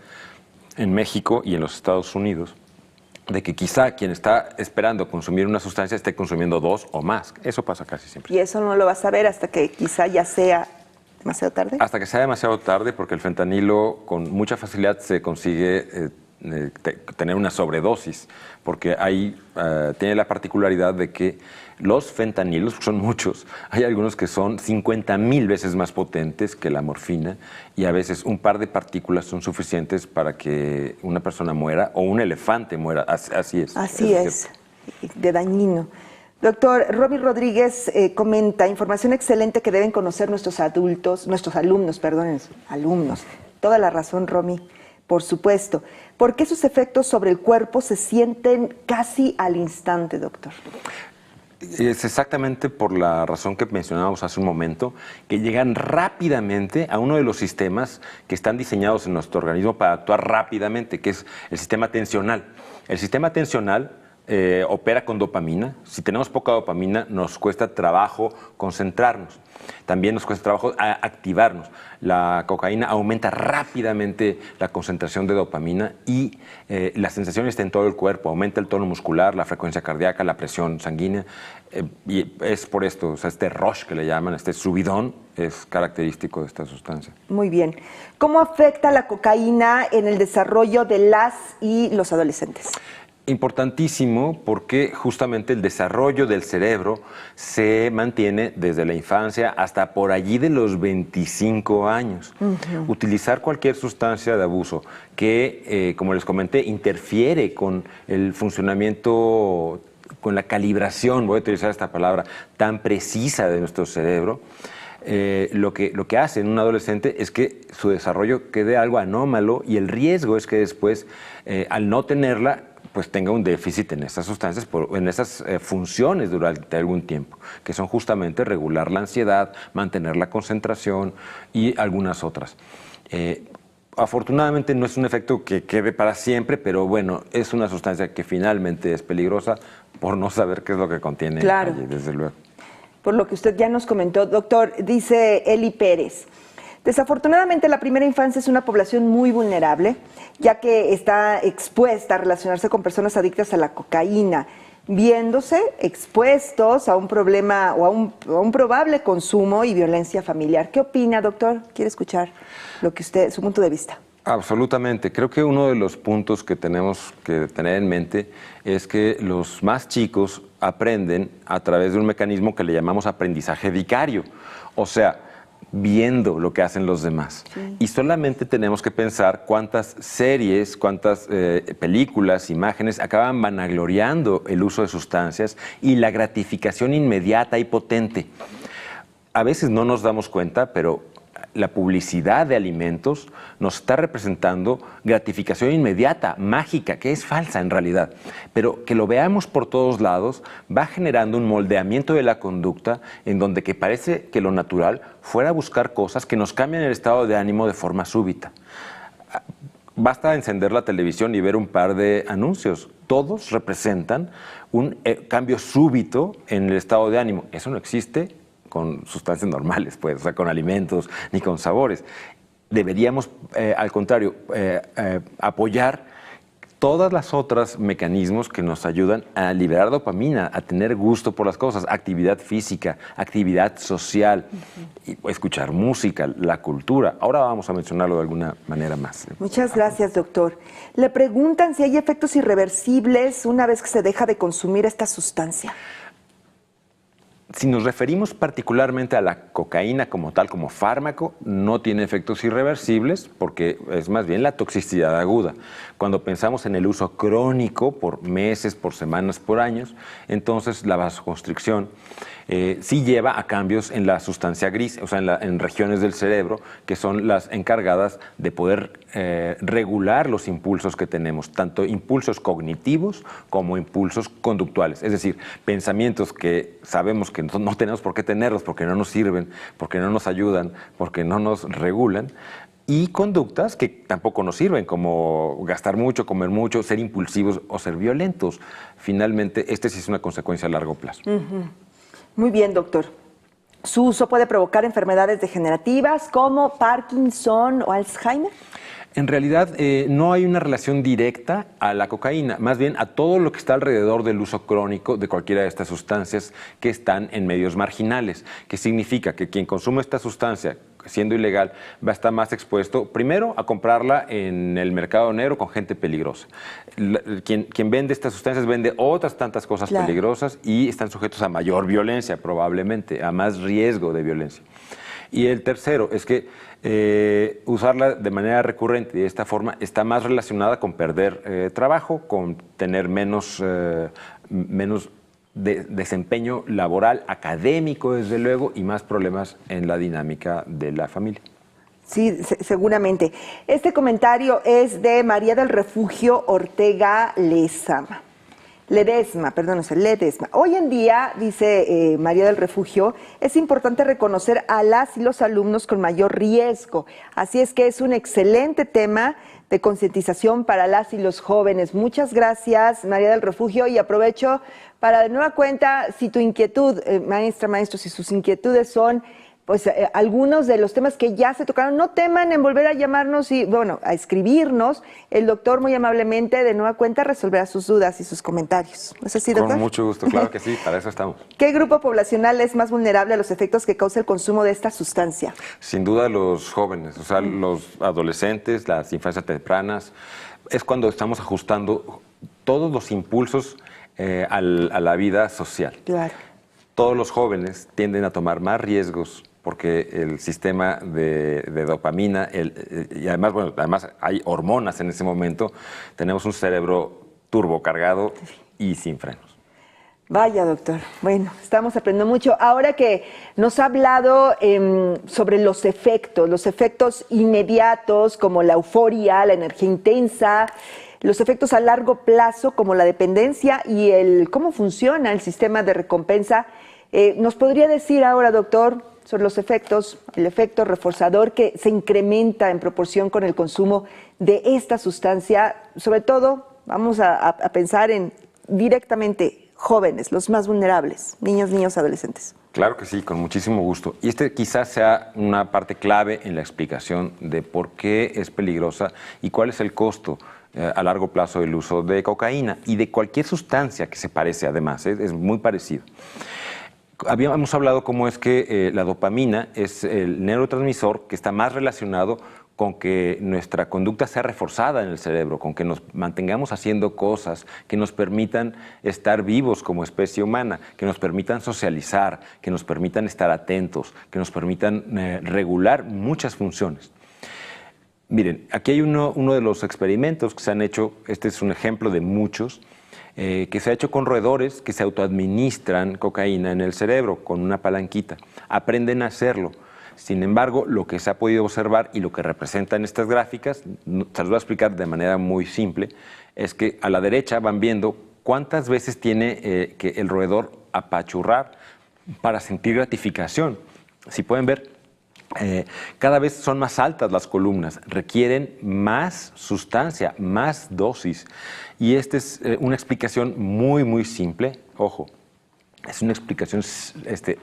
en México y en los Estados Unidos de que quizá quien está esperando consumir una sustancia esté consumiendo dos o más. Eso pasa casi siempre. ¿Y eso no lo vas a ver hasta que quizá ya sea demasiado tarde? Hasta que sea demasiado tarde, porque el fentanilo con mucha facilidad se consigue tener una sobredosis, porque ahí tiene la particularidad de que los fentanilos, son muchos, hay algunos que son 50,000 veces más potentes que la morfina y a veces un par de partículas son suficientes para que una persona muera o un elefante muera, así es. Así es, de dañino. Doctor, Romy Rodríguez comenta, información excelente que deben conocer nuestros alumnos. Toda la razón, Romy, por supuesto. ¿Por qué sus efectos sobre el cuerpo se sienten casi al instante, doctor? Es exactamente por la razón que mencionábamos hace un momento, que llegan rápidamente a uno de los sistemas que están diseñados en nuestro organismo para actuar rápidamente, que es el sistema tensional. El sistema tensional opera con dopamina. Si tenemos poca dopamina, nos cuesta trabajo concentrarnos. También nos cuesta trabajo activarnos. La cocaína aumenta rápidamente la concentración de dopamina y la sensación está en todo el cuerpo. Aumenta el tono muscular, la frecuencia cardíaca, la presión sanguínea. Y es por esto, o sea, este rush que le llaman, este subidón, es característico de esta sustancia. Muy bien. ¿Cómo afecta la cocaína en el desarrollo de las y los adolescentes? Importantísimo porque justamente el desarrollo del cerebro se mantiene desde la infancia hasta por allí de los 25 años. Utilizar cualquier sustancia de abuso que, como les comenté, interfiere con el funcionamiento, con la calibración, voy a utilizar esta palabra, tan precisa de nuestro cerebro, lo que hace en un adolescente es que su desarrollo quede algo anómalo y el riesgo es que después, al no tenerla, pues tenga un déficit en estas sustancias, en esas funciones durante algún tiempo, que son justamente regular la ansiedad, mantener la concentración y algunas otras. Afortunadamente no es un efecto que quede para siempre, pero bueno, es una sustancia que finalmente es peligrosa por no saber qué es lo que contiene. Claro. Allí, desde luego. Por lo que usted ya nos comentó, doctor, dice Eli Pérez. Desafortunadamente, la primera infancia es una población muy vulnerable, ya que está expuesta a relacionarse con personas adictas a la cocaína, viéndose expuestos a un problema o a un probable consumo y violencia familiar. ¿Qué opina, doctor? ¿Quiere escuchar su punto de vista? Absolutamente. Creo que uno de los puntos que tenemos que tener en mente es que los más chicos aprenden a través de un mecanismo que le llamamos aprendizaje vicario. O sea, viendo lo que hacen los demás. Sí. Y solamente tenemos que pensar cuántas series, cuántas películas, imágenes acaban vanagloriando el uso de sustancias y la gratificación inmediata y potente. A veces no nos damos cuenta, pero la publicidad de alimentos nos está representando gratificación inmediata, mágica, que es falsa en realidad, pero que lo veamos por todos lados va generando un moldeamiento de la conducta en donde que parece que lo natural fuera buscar cosas que nos cambian el estado de ánimo de forma súbita. Basta encender la televisión y ver un par de anuncios. Todos representan un cambio súbito en el estado de ánimo. Eso no existe con sustancias normales, pues, o sea, con alimentos ni con sabores. Deberíamos, al contrario, apoyar todas las otras mecanismos que nos ayudan a liberar dopamina, a tener gusto por las cosas, actividad física, actividad social, y escuchar música, la cultura. Ahora vamos a mencionarlo de alguna manera más. Muchas gracias, doctor. Le preguntan si hay efectos irreversibles una vez que se deja de consumir esta sustancia. Si nos referimos particularmente a la cocaína como tal, como fármaco, no tiene efectos irreversibles porque es más bien la toxicidad aguda. Cuando pensamos en el uso crónico por meses, por semanas, por años, entonces la vasoconstricción sí lleva a cambios en la sustancia gris, o sea, en regiones del cerebro que son las encargadas de poder regular los impulsos que tenemos, tanto impulsos cognitivos como impulsos conductuales, es decir, pensamientos que sabemos que no tenemos por qué tenerlos porque no nos sirven, porque no nos ayudan, porque no nos regulan, y conductas que tampoco nos sirven, como gastar mucho, comer mucho, ser impulsivos o ser violentos. Finalmente, sí es una consecuencia a largo plazo. Muy bien, doctor. ¿Su uso puede provocar enfermedades degenerativas como Parkinson o Alzheimer? En realidad no hay una relación directa a la cocaína, más bien a todo lo que está alrededor del uso crónico de cualquiera de estas sustancias que están en medios marginales, que significa que quien consume esta sustancia siendo ilegal va a estar más expuesto, primero, a comprarla en el mercado negro con gente peligrosa. Quien vende estas sustancias vende otras tantas cosas peligrosas y están sujetos a mayor violencia, probablemente, a más riesgo de violencia. Y el tercero es que usarla de manera recurrente y de esta forma está más relacionada con perder trabajo, con tener menos desempeño laboral, académico, desde luego, y más problemas en la dinámica de la familia. Sí, seguramente. Este comentario es de María del Refugio Ortega Lezama. Ledesma, perdón, es Ledesma. Hoy en día, dice María del Refugio, es importante reconocer a las y los alumnos con mayor riesgo. Así es que es un excelente tema de concientización para las y los jóvenes. Muchas gracias, María del Refugio, y aprovecho para de nueva cuenta, si tu inquietud, maestra, maestro, si sus inquietudes son pues algunos de los temas que ya se tocaron, no teman en volver a llamarnos y, bueno, a escribirnos. El doctor muy amablemente, de nueva cuenta, resolverá sus dudas y sus comentarios. ¿No es así, doctor? Con mucho gusto, claro que sí, para eso estamos. ¿Qué grupo poblacional es más vulnerable a los efectos que causa el consumo de esta sustancia? Sin duda los jóvenes, o sea, los adolescentes, las infancias tempranas, es cuando estamos ajustando todos los impulsos a la vida social. Claro. Todos los jóvenes tienden a tomar más riesgos porque el sistema de dopamina, y además, bueno, además hay hormonas en ese momento, tenemos un cerebro turbocargado y sin frenos. Vaya, doctor. Bueno, estamos aprendiendo mucho. Ahora que nos ha hablado sobre los efectos inmediatos como la euforia, la energía intensa, los efectos a largo plazo como la dependencia y cómo funciona el sistema de recompensa, ¿nos podría decir ahora, doctor, sobre los efectos, el efecto reforzador que se incrementa en proporción con el consumo de esta sustancia? Sobre todo, vamos a pensar en directamente jóvenes, los más vulnerables, niños, adolescentes. Claro que sí, con muchísimo gusto. Y quizás sea una parte clave en la explicación de por qué es peligrosa y cuál es el costo a largo plazo del uso de cocaína y de cualquier sustancia que se parece además, es muy parecido. Habíamos hablado cómo es que la dopamina es el neurotransmisor que está más relacionado con que nuestra conducta sea reforzada en el cerebro, con que nos mantengamos haciendo cosas que nos permitan estar vivos como especie humana, que nos permitan socializar, que nos permitan estar atentos, que nos permitan regular muchas funciones. Miren, aquí hay uno de los experimentos que se han hecho, este es un ejemplo de muchos, que se ha hecho con roedores que se autoadministran cocaína en el cerebro con una palanquita. Aprenden a hacerlo. Sin embargo, lo que se ha podido observar y lo que representan estas gráficas, se las voy a explicar de manera muy simple, es que a la derecha van viendo cuántas veces tiene que el roedor apachurrar para sentir gratificación. Si pueden ver, cada vez son más altas las columnas, requieren más sustancia, más dosis. Y esta es una explicación muy simple, ojo, es una explicación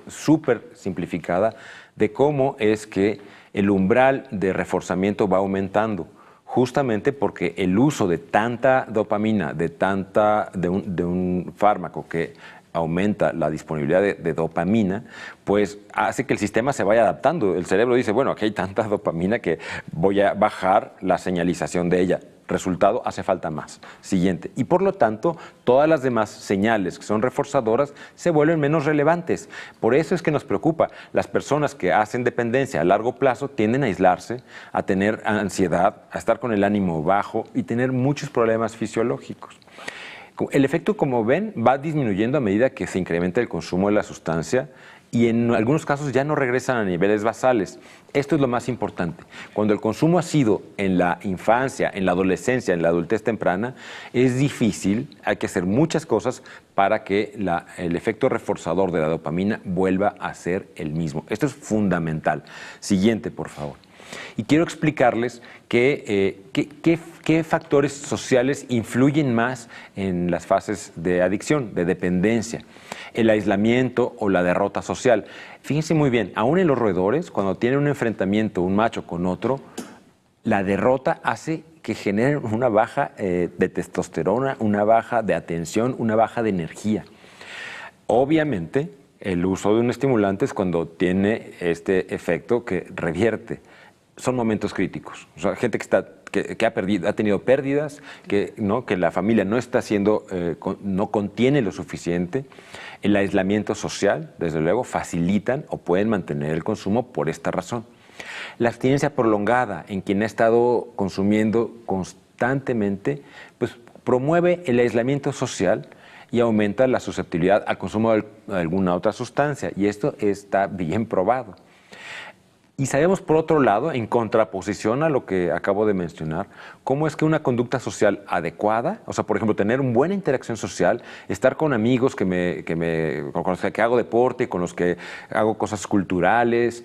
súper simplificada de cómo es que el umbral de reforzamiento va aumentando, justamente porque el uso de tanta dopamina, de un fármaco que aumenta la disponibilidad de dopamina, pues hace que el sistema se vaya adaptando. El cerebro dice, bueno, aquí hay tanta dopamina que voy a bajar la señalización de ella. Resultado, hace falta más. Siguiente. Y por lo tanto, todas las demás señales que son reforzadoras se vuelven menos relevantes. Por eso es que nos preocupa. Las personas que hacen dependencia a largo plazo tienden a aislarse, a tener ansiedad, a estar con el ánimo bajo y tener muchos problemas fisiológicos. El efecto, como ven, va disminuyendo a medida que se incrementa el consumo de la sustancia y en algunos casos ya no regresan a niveles basales. Esto es lo más importante. Cuando el consumo ha sido en la infancia, en la adolescencia, en la adultez temprana, es difícil, hay que hacer muchas cosas para que el efecto reforzador de la dopamina vuelva a ser el mismo. Esto es fundamental. Siguiente, por favor. Y quiero explicarles qué factores sociales influyen más en las fases de adicción, de dependencia. El aislamiento o la derrota social. Fíjense muy bien, aún en los roedores, cuando tienen un enfrentamiento un macho con otro, la derrota hace que generen una baja de testosterona, una baja de atención, una baja de energía. Obviamente, el uso de un estimulante es cuando tiene este efecto que revierte. Son momentos críticos. O sea, gente que ha tenido pérdidas, que la familia no está no contiene lo suficiente. El aislamiento social, desde luego, facilitan o pueden mantener el consumo por esta razón. La abstinencia prolongada en quien ha estado consumiendo constantemente, pues promueve el aislamiento social y aumenta la susceptibilidad al consumo de alguna otra sustancia. Y esto está bien probado. Y sabemos, por otro lado, en contraposición a lo que acabo de mencionar, cómo es que una conducta social adecuada, o sea, por ejemplo, tener una buena interacción social, estar con amigos con los que hago deporte, con los que hago cosas culturales,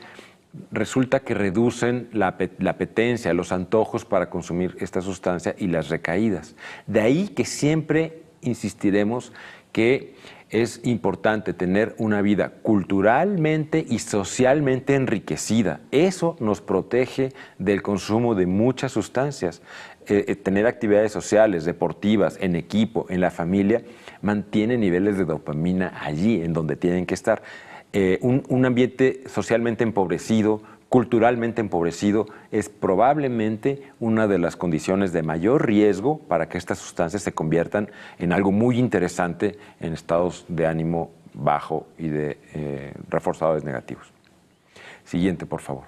resulta que reducen la apetencia, los antojos para consumir esta sustancia y las recaídas. De ahí que siempre insistiremos que es importante tener una vida culturalmente y socialmente enriquecida. Eso nos protege del consumo de muchas sustancias. Tener actividades sociales, deportivas, en equipo, en la familia, mantiene niveles de dopamina allí, en donde tienen que estar. Un ambiente socialmente empobrecido, culturalmente empobrecido, es probablemente una de las condiciones de mayor riesgo para que estas sustancias se conviertan en algo muy interesante en estados de ánimo bajo y de reforzadores negativos. Siguiente, por favor.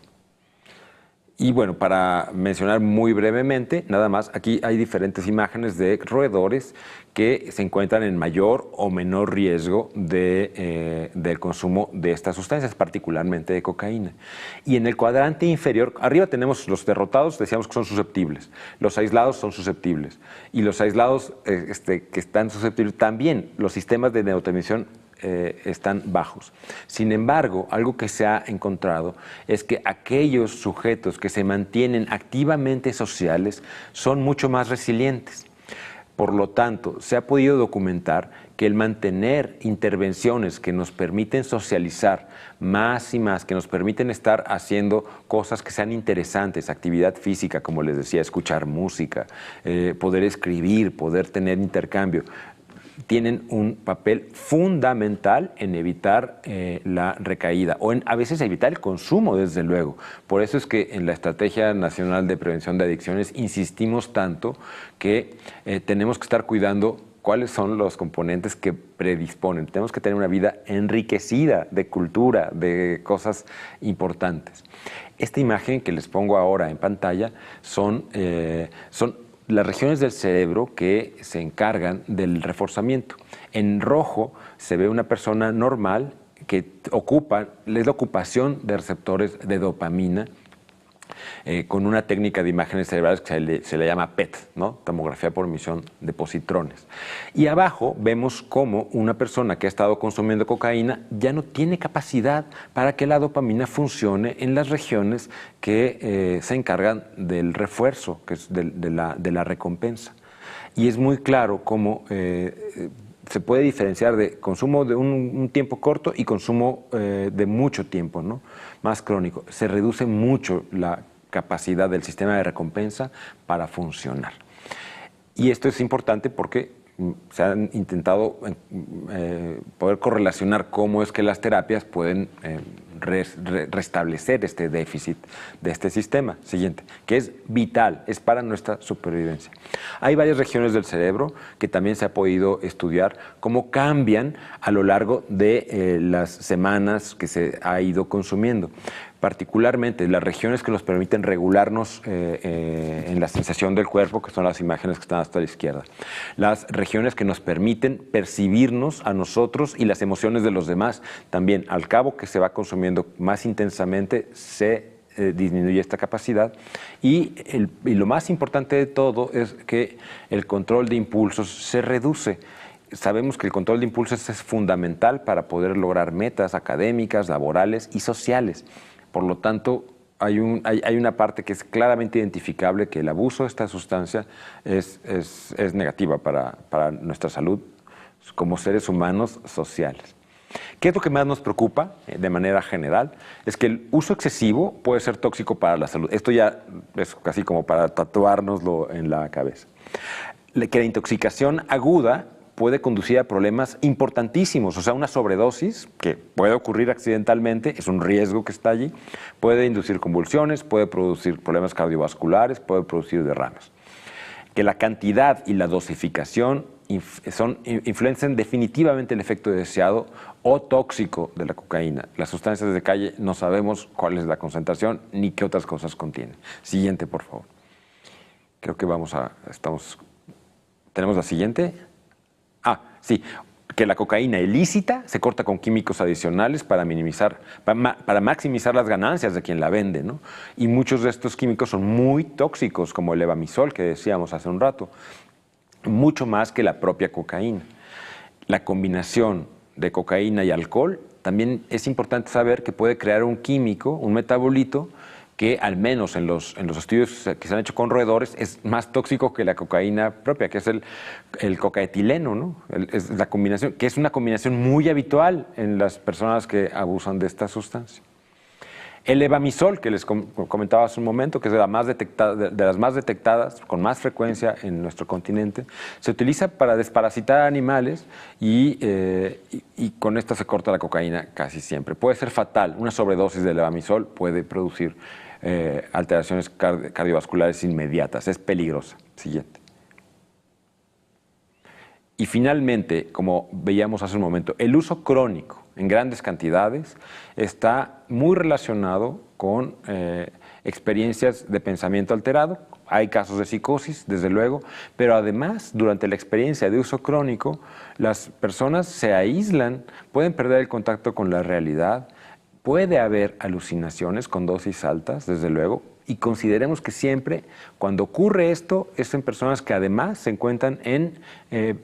Y bueno, para mencionar muy brevemente, nada más, aquí hay diferentes imágenes de roedores que se encuentran en mayor o menor riesgo del consumo de estas sustancias, particularmente de cocaína. Y en el cuadrante inferior, arriba tenemos los derrotados, decíamos que son susceptibles, los aislados son susceptibles, y los aislados que están susceptibles también, los sistemas de neurotransmisión están bajos. Sin embargo, algo que se ha encontrado es que aquellos sujetos que se mantienen activamente sociales son mucho más resilientes. Por lo tanto, se ha podido documentar que el mantener intervenciones que nos permiten socializar más y más, que nos permiten estar haciendo cosas que sean interesantes, actividad física, como les decía, escuchar música, poder escribir, poder tener intercambio, tienen un papel fundamental en evitar la recaída o a veces evitar el consumo, desde luego. Por eso es que en la Estrategia Nacional de Prevención de Adicciones insistimos tanto que tenemos que estar cuidando cuáles son los componentes que predisponen. Tenemos que tener una vida enriquecida de cultura, de cosas importantes. Esta imagen que les pongo ahora en pantalla son las regiones del cerebro que se encargan del reforzamiento. En rojo se ve una persona normal que es la ocupación de receptores de dopamina con una técnica de imágenes cerebrales que se le llama PET, ¿no? Tomografía por emisión de positrones. Y abajo vemos cómo una persona que ha estado consumiendo cocaína ya no tiene capacidad para que la dopamina funcione en las regiones que se encargan del refuerzo, que es de la recompensa. Y es muy claro cómo se puede diferenciar de consumo de un tiempo corto y consumo de mucho tiempo, ¿no? Más crónico. Se reduce mucho la capacidad del sistema de recompensa para funcionar. Y esto es importante porque se han intentado poder correlacionar cómo es que las terapias pueden restablecer este déficit de este sistema. Siguiente, que es vital, es para nuestra supervivencia. Hay varias regiones del cerebro que también se ha podido estudiar cómo cambian a lo largo de las semanas que se ha ido consumiendo. Particularmente las regiones que nos permiten regularnos en la sensación del cuerpo, que son las imágenes que están hasta la izquierda. Las regiones que nos permiten percibirnos a nosotros y las emociones de los demás. También, al cabo que se va consumiendo más intensamente, se disminuye esta capacidad. Y lo más importante de todo es que el control de impulsos se reduce. Sabemos que el control de impulsos es fundamental para poder lograr metas académicas, laborales y sociales. Por lo tanto, hay una parte que es claramente identificable, que el abuso de esta sustancia es negativa para nuestra salud como seres humanos sociales. ¿Qué es lo que más nos preocupa de manera general? Es que el uso excesivo puede ser tóxico para la salud. Esto ya es casi como para tatuárnoslo en la cabeza. Que la intoxicación aguda puede conducir a problemas importantísimos, o sea, una sobredosis que puede ocurrir accidentalmente, es un riesgo que está allí, puede inducir convulsiones, puede producir problemas cardiovasculares, puede producir derrames. Que la cantidad y la dosificación influencian definitivamente el efecto deseado o tóxico de la cocaína. Las sustancias de calle no sabemos cuál es la concentración ni qué otras cosas contienen. Siguiente, por favor. Creo que ¿tenemos la siguiente? Sí, que la cocaína ilícita se corta con químicos adicionales para maximizar las ganancias de quien la vende, ¿no? Y muchos de estos químicos son muy tóxicos, como el levamisol que decíamos hace un rato, mucho más que la propia cocaína. La combinación de cocaína y alcohol también es importante saber que puede crear un químico, un metabolito, que al menos en los estudios que se han hecho con roedores es más tóxico que la cocaína propia, que es el cocaetileno, ¿no? Es la combinación, que es una combinación muy habitual en las personas que abusan de esta sustancia. El levamisol, que les comentaba hace un momento, que es de las más detectadas con más frecuencia en nuestro continente, se utiliza para desparasitar animales y con esto se corta la cocaína casi siempre. Puede ser fatal, una sobredosis de levamisol puede producir alteraciones cardiovasculares inmediatas, es peligrosa. Siguiente. Y finalmente, como veíamos hace un momento, el uso crónico en grandes cantidades está muy relacionado con experiencias de pensamiento alterado. Hay casos de psicosis, desde luego, pero además, durante la experiencia de uso crónico, las personas se aíslan, pueden perder el contacto con la realidad, puede haber alucinaciones con dosis altas, desde luego, y consideremos que siempre cuando ocurre esto es en personas que además se encuentran en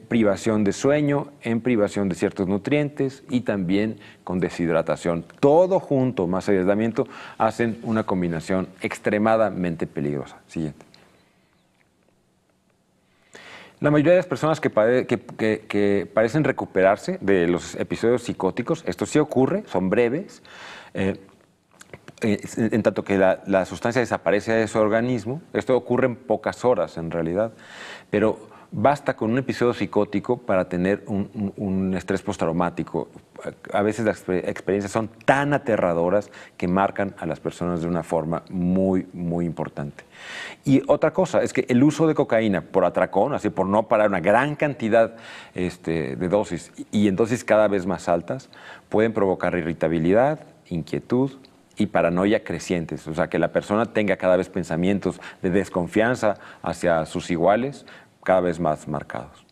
privación de sueño, en privación de ciertos nutrientes y también con deshidratación. Todo junto, más aislamiento, hacen una combinación extremadamente peligrosa. Siguiente. La mayoría de las personas que parecen recuperarse de los episodios psicóticos, esto sí ocurre, son breves, en tanto que la sustancia desaparece de su organismo. Esto ocurre en pocas horas en realidad, pero basta con un episodio psicótico para tener un estrés postraumático. A veces las experiencias son tan aterradoras que marcan a las personas de una forma muy, muy importante. Y otra cosa es que el uso de cocaína por atracón, así por no parar una gran cantidad de dosis y en dosis cada vez más altas, pueden provocar irritabilidad, inquietud y paranoia crecientes. O sea, que la persona tenga cada vez pensamientos de desconfianza hacia sus iguales cada vez más marcados.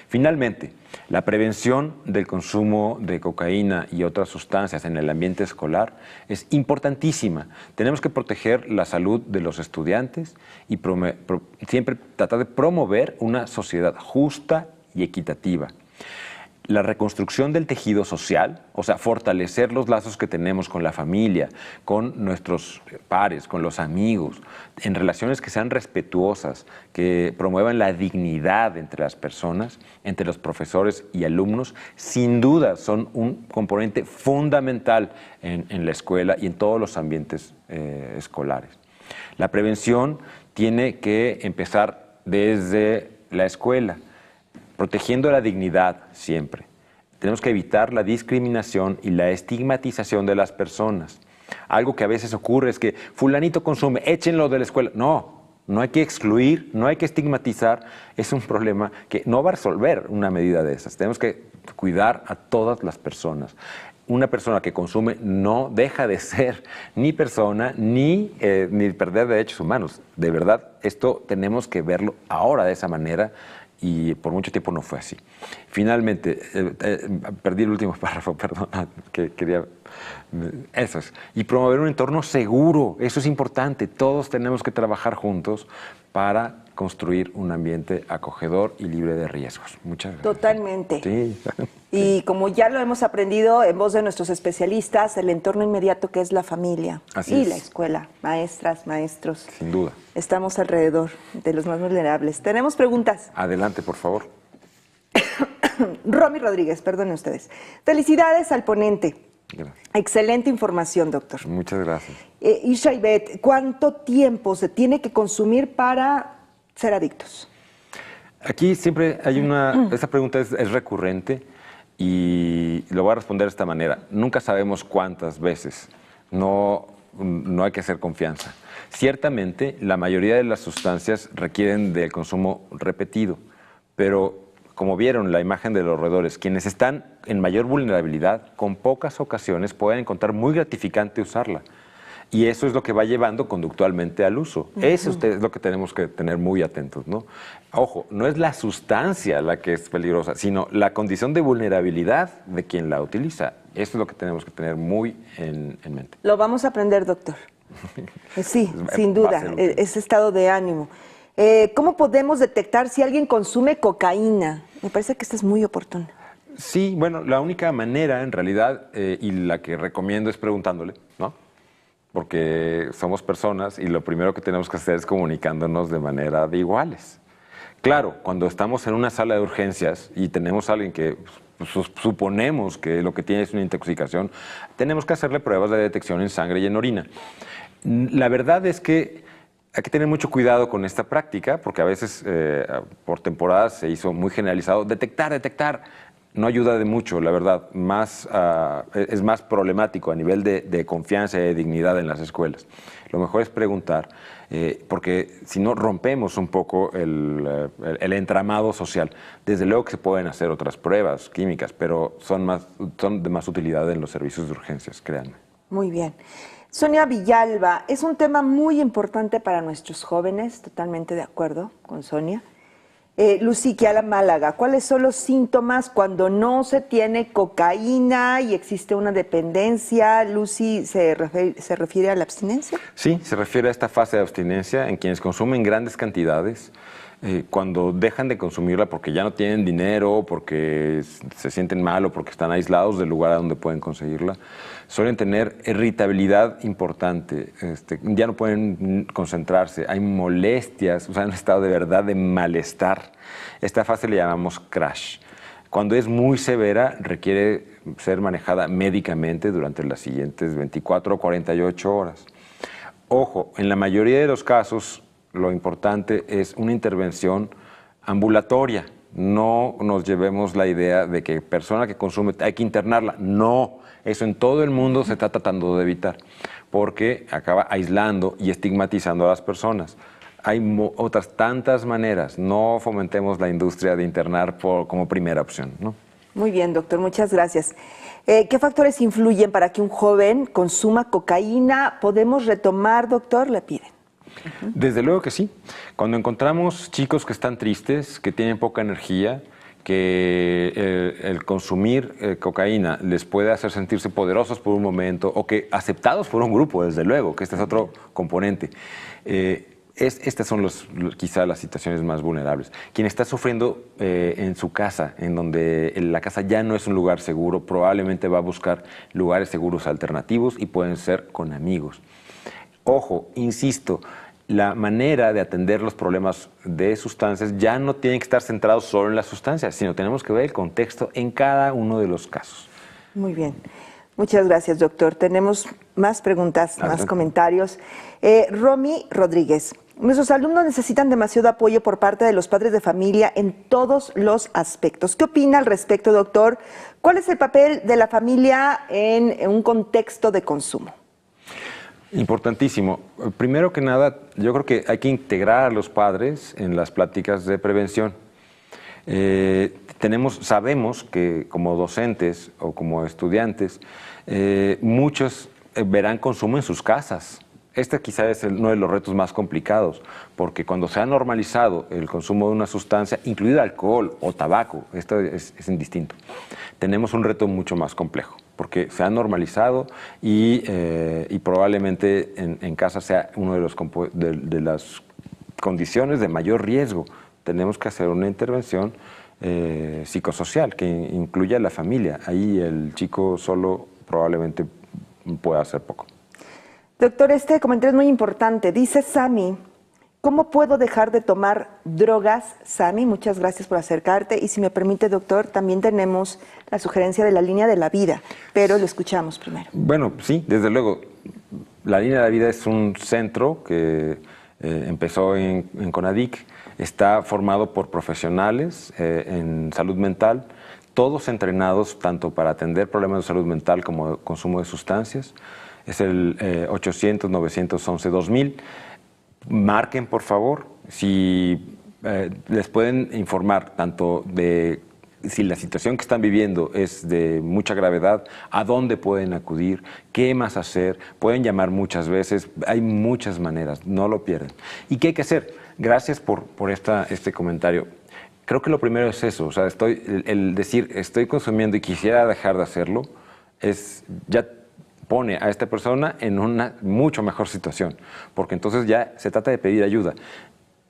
Finalmente, la prevención del consumo de cocaína y otras sustancias en el ambiente escolar es importantísima. Tenemos que proteger la salud de los estudiantes y siempre tratar de promover una sociedad justa y equitativa. La reconstrucción del tejido social, o sea, fortalecer los lazos que tenemos con la familia, con nuestros pares, con los amigos, en relaciones que sean respetuosas, que promuevan la dignidad entre las personas, entre los profesores y alumnos, sin duda son un componente fundamental en la escuela y en todos los ambientes escolares. La prevención tiene que empezar desde la escuela, protegiendo la dignidad siempre. Tenemos que evitar la discriminación y la estigmatización de las personas. Algo que a veces ocurre es que fulanito consume, échenlo de la escuela. No, no hay que excluir, no hay que estigmatizar. Es un problema que no va a resolver una medida de esas. Tenemos que cuidar a todas las personas. Una persona que consume no deja de ser ni persona ni perder derechos humanos. De verdad, esto tenemos que verlo ahora de esa manera. Y por mucho tiempo no fue así. Finalmente, perdí el último párrafo, perdón, que quería... Eso es. Y promover un entorno seguro, eso es importante. Todos tenemos que trabajar juntos para construir un ambiente acogedor y libre de riesgos. Muchas gracias. Totalmente. Sí. Y como ya lo hemos aprendido en voz de nuestros especialistas, el entorno inmediato que es la familia y la escuela, maestras, maestros. Sin duda. Estamos alrededor de los más vulnerables. Tenemos preguntas. Adelante, por favor. Romy Rodríguez, perdonen ustedes. Felicidades al ponente. Gracias. Excelente información, doctor. Muchas gracias. Isha Ivette, ¿cuánto tiempo se tiene que consumir para ser adictos? Aquí siempre hay esta pregunta es recurrente y lo voy a responder de esta manera. Nunca sabemos cuántas veces. No hay que hacer confianza. Ciertamente, la mayoría de las sustancias requieren del consumo repetido, pero como vieron la imagen de los roedores, quienes están en mayor vulnerabilidad, con pocas ocasiones pueden encontrar muy gratificante usarla. Y eso es lo que va llevando conductualmente al uso. Eso es lo que tenemos que tener muy atentos, ¿no? Ojo, no es la sustancia la que es peligrosa, sino la condición de vulnerabilidad de quien la utiliza. Eso es lo que tenemos que tener muy en mente. Lo vamos a aprender, doctor. Sí, sin duda, ese estado de ánimo. ¿Cómo podemos detectar si alguien consume cocaína? Me parece que esta es muy oportuna. Sí, bueno, la única manera en realidad, y la que recomiendo es preguntándole, ¿no? Porque somos personas y lo primero que tenemos que hacer es comunicándonos de manera de iguales. Claro, cuando estamos en una sala de urgencias y tenemos a alguien que suponemos que lo que tiene es una intoxicación, tenemos que hacerle pruebas de detección en sangre y en orina. La verdad es que hay que tener mucho cuidado con esta práctica, porque a veces por temporadas se hizo muy generalizado. Detectar no ayuda de mucho, la verdad. Es más problemático a nivel de confianza y de dignidad en las escuelas. Lo mejor es preguntar, porque si no rompemos un poco el entramado social. Desde luego que se pueden hacer otras pruebas químicas, pero son de más utilidad en los servicios de urgencias, créanme. Muy bien. Sonia Villalba, es un tema muy importante para nuestros jóvenes, totalmente de acuerdo con Sonia. Lucy Kiala Málaga, ¿cuáles son los síntomas cuando no se tiene cocaína y existe una dependencia? Lucy, ¿se refiere a la abstinencia? Sí, se refiere a esta fase de abstinencia en quienes consumen grandes cantidades, cuando dejan de consumirla porque ya no tienen dinero, porque se sienten mal o porque están aislados del lugar a donde pueden conseguirla, suelen tener irritabilidad importante, ya no pueden concentrarse, hay molestias, o sea, un estado de verdad de malestar. Esta fase le llamamos crash. Cuando es muy severa, requiere ser manejada médicamente durante las siguientes 24 o 48 horas. Ojo, en la mayoría de los casos, lo importante es una intervención ambulatoria. No nos llevemos la idea de que persona que consume hay que internarla. No, eso en todo el mundo se está tratando de evitar, porque acaba aislando y estigmatizando a las personas. Hay otras tantas maneras. No fomentemos la industria de internar como primera opción, ¿no? Muy bien, doctor, muchas gracias. ¿Qué factores influyen para que un joven consuma cocaína? ¿Podemos retomar, doctor? Le piden. Desde luego que sí. Cuando encontramos chicos que están tristes, que tienen poca energía, que el consumir cocaína les puede hacer sentirse poderosos por un momento o que aceptados por un grupo, desde luego, que este es otro componente. Estas son quizá las situaciones más vulnerables. Quien está sufriendo en su casa, en donde la casa ya no es un lugar seguro, probablemente va a buscar lugares seguros alternativos y pueden ser con amigos. Ojo, insisto, la manera de atender los problemas de sustancias ya no tiene que estar centrado solo en las sustancias, sino tenemos que ver el contexto en cada uno de los casos. Muy bien. Muchas gracias, doctor. Tenemos más preguntas, más comentarios. Romy Rodríguez. Nuestros alumnos necesitan demasiado apoyo por parte de los padres de familia en todos los aspectos. ¿Qué opina al respecto, doctor? ¿Cuál es el papel de la familia en un contexto de consumo? Importantísimo. Primero que nada, yo creo que hay que integrar a los padres en las pláticas de prevención. Sabemos que como docentes o como estudiantes, muchos verán consumo en sus casas. Este quizá es uno de los retos más complicados, porque cuando se ha normalizado el consumo de una sustancia, incluido alcohol o tabaco, esto es indistinto, tenemos un reto mucho más complejo, porque se ha normalizado y probablemente en casa sea uno de las condiciones de mayor riesgo. Tenemos que hacer una intervención psicosocial que incluya a la familia. Ahí el chico solo probablemente pueda hacer poco. Doctor, este comentario es muy importante. Dice Sami, ¿cómo puedo dejar de tomar drogas? Sami, muchas gracias por acercarte. Y si me permite, doctor, también tenemos la sugerencia de la línea de la vida, pero lo escuchamos primero. Bueno, sí, desde luego. La línea de la vida es un centro que empezó en CONADIC. Está formado por profesionales en salud mental, todos entrenados tanto para atender problemas de salud mental como consumo de sustancias. Es el 800-911-2000. Marquen, por favor, si les pueden informar tanto de si la situación que están viviendo es de mucha gravedad, ¿a dónde pueden acudir? ¿Qué más hacer? Pueden llamar muchas veces, hay muchas maneras, no lo pierdan. ¿Y qué hay que hacer? Gracias por este comentario. Creo que lo primero es eso, o sea, el decir estoy consumiendo y quisiera dejar de hacerlo, ya pone a esta persona en una mucho mejor situación, porque entonces ya se trata de pedir ayuda.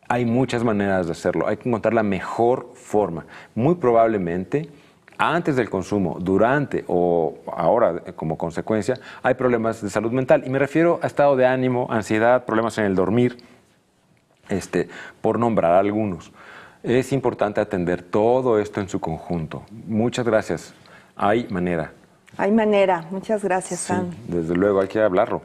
Hay muchas maneras de hacerlo, hay que encontrar la mejor forma. Muy probablemente, antes del consumo, durante o ahora como consecuencia, hay problemas de salud mental. Y me refiero a estado de ánimo, ansiedad, problemas en el dormir, por nombrar algunos. Es importante atender todo esto en su conjunto. Muchas gracias. Hay manera. Hay manera. Muchas gracias, Sam. Sí, desde luego, hay que hablarlo,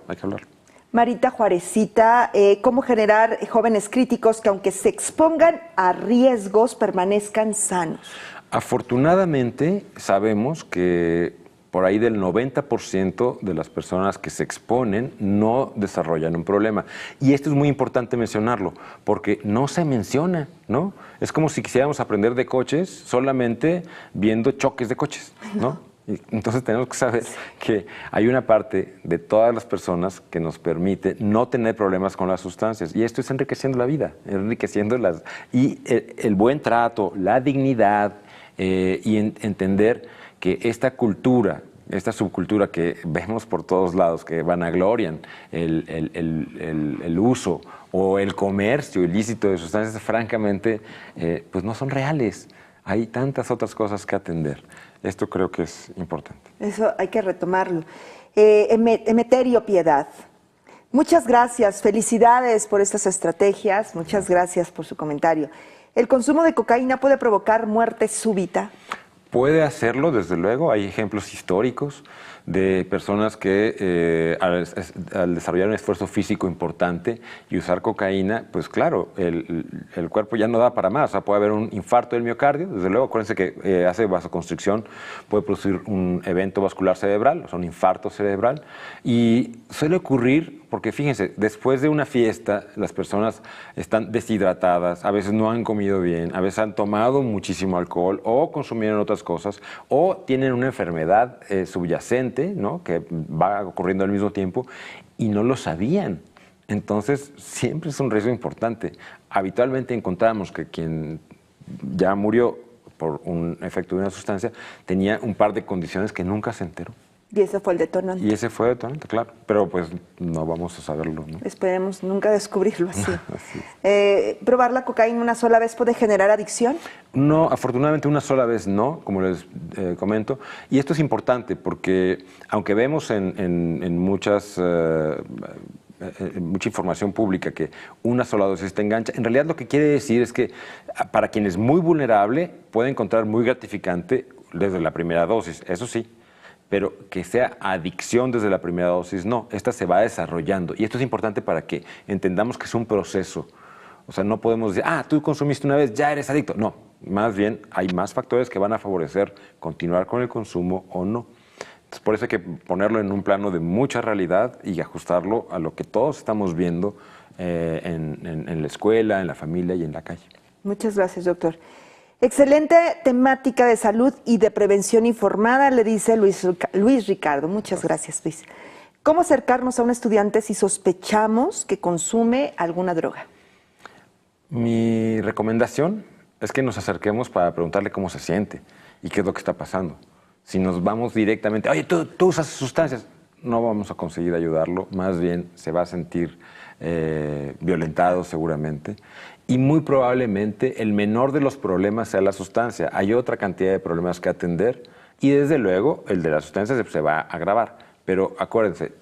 Marita Juarecita, ¿cómo generar jóvenes críticos que aunque se expongan a riesgos permanezcan sanos? Afortunadamente sabemos que por ahí del 90% de las personas que se exponen no desarrollan un problema. Y esto es muy importante mencionarlo, porque no se menciona, ¿no? Es como si quisiéramos aprender de coches solamente viendo choques de coches, ¿no? Entonces tenemos que saber que hay una parte de todas las personas que nos permite no tener problemas con las sustancias. Y esto es enriqueciendo la vida, y el buen trato, la dignidad, y entender que esta cultura, esta subcultura que vemos por todos lados, que vanaglorian el uso o el comercio ilícito de sustancias, francamente, pues no son reales. Hay tantas otras cosas que atender. Esto creo que es importante. Eso hay que retomarlo. Emeterio Piedad, muchas gracias, felicidades por estas estrategias, muchas gracias por su comentario. ¿El consumo de cocaína puede provocar muerte súbita? Puede hacerlo, desde luego. Hay ejemplos históricos de personas que al desarrollar un esfuerzo físico importante y usar cocaína, pues claro, el cuerpo ya no da para más. O sea, puede haber un infarto del miocardio. Desde luego, acuérdense que hace vasoconstricción, puede producir un evento vascular cerebral, o sea, un infarto cerebral. Y suele ocurrir porque fíjense, después de una fiesta, las personas están deshidratadas, a veces no han comido bien, a veces han tomado muchísimo alcohol o consumieron otras cosas, o tienen una enfermedad subyacente, ¿no?, que va ocurriendo al mismo tiempo y no lo sabían. Entonces, siempre es un riesgo importante. Habitualmente encontramos que quien ya murió por un efecto de una sustancia tenía un par de condiciones que nunca se enteró. Y ese fue el detonante. Y ese fue el detonante, claro. Pero pues no vamos a saberlo, ¿no? Esperemos nunca descubrirlo así. Así ¿Probar la cocaína una sola vez puede generar adicción? No, afortunadamente una sola vez no, como les comento. Y esto es importante porque aunque vemos en mucha información pública que una sola dosis te engancha, en realidad lo que quiere decir es que para quien es muy vulnerable puede encontrar muy gratificante desde la primera dosis, eso sí. Pero que sea adicción desde la primera dosis, no. Esta se va desarrollando. Y esto es importante para que entendamos que es un proceso. O sea, no podemos decir, tú consumiste una vez, ya eres adicto. No, más bien hay más factores que van a favorecer continuar con el consumo o no. Entonces, por eso hay que ponerlo en un plano de mucha realidad y ajustarlo a lo que todos estamos viendo en la escuela, en la familia y en la calle. Muchas gracias, doctor. Excelente temática de salud y de prevención informada, le dice Luis Ricardo. Muchas gracias, Luis. ¿Cómo acercarnos a un estudiante si sospechamos que consume alguna droga? Mi recomendación es que nos acerquemos para preguntarle cómo se siente y qué es lo que está pasando. Si nos vamos directamente, oye, tú usas sustancias, no vamos a conseguir ayudarlo, más bien se va a sentir violentado seguramente. Y muy probablemente el menor de los problemas sea la sustancia. Hay otra cantidad de problemas que atender y desde luego el de la sustancia se va a agravar. Pero acuérdense,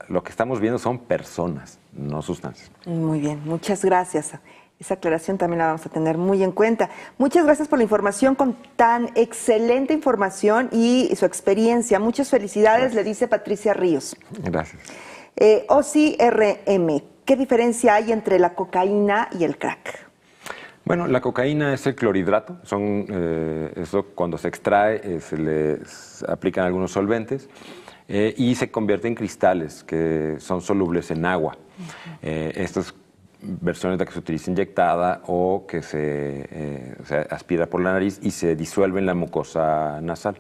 lo que estamos viendo son personas, no sustancias. Muy bien, muchas gracias. Esa aclaración también la vamos a tener muy en cuenta. Muchas gracias por la información, con tan excelente información y su experiencia. Muchas felicidades, gracias. Le dice Patricia Ríos. Gracias. Osi RM. ¿Qué diferencia hay entre la cocaína y el crack? Bueno, la cocaína es el clorhidrato. Eso cuando se extrae se les aplican algunos solventes y se convierte en cristales que son solubles en agua. Estos versiones de que se utiliza inyectada o que se aspira por la nariz y se disuelve en la mucosa nasal.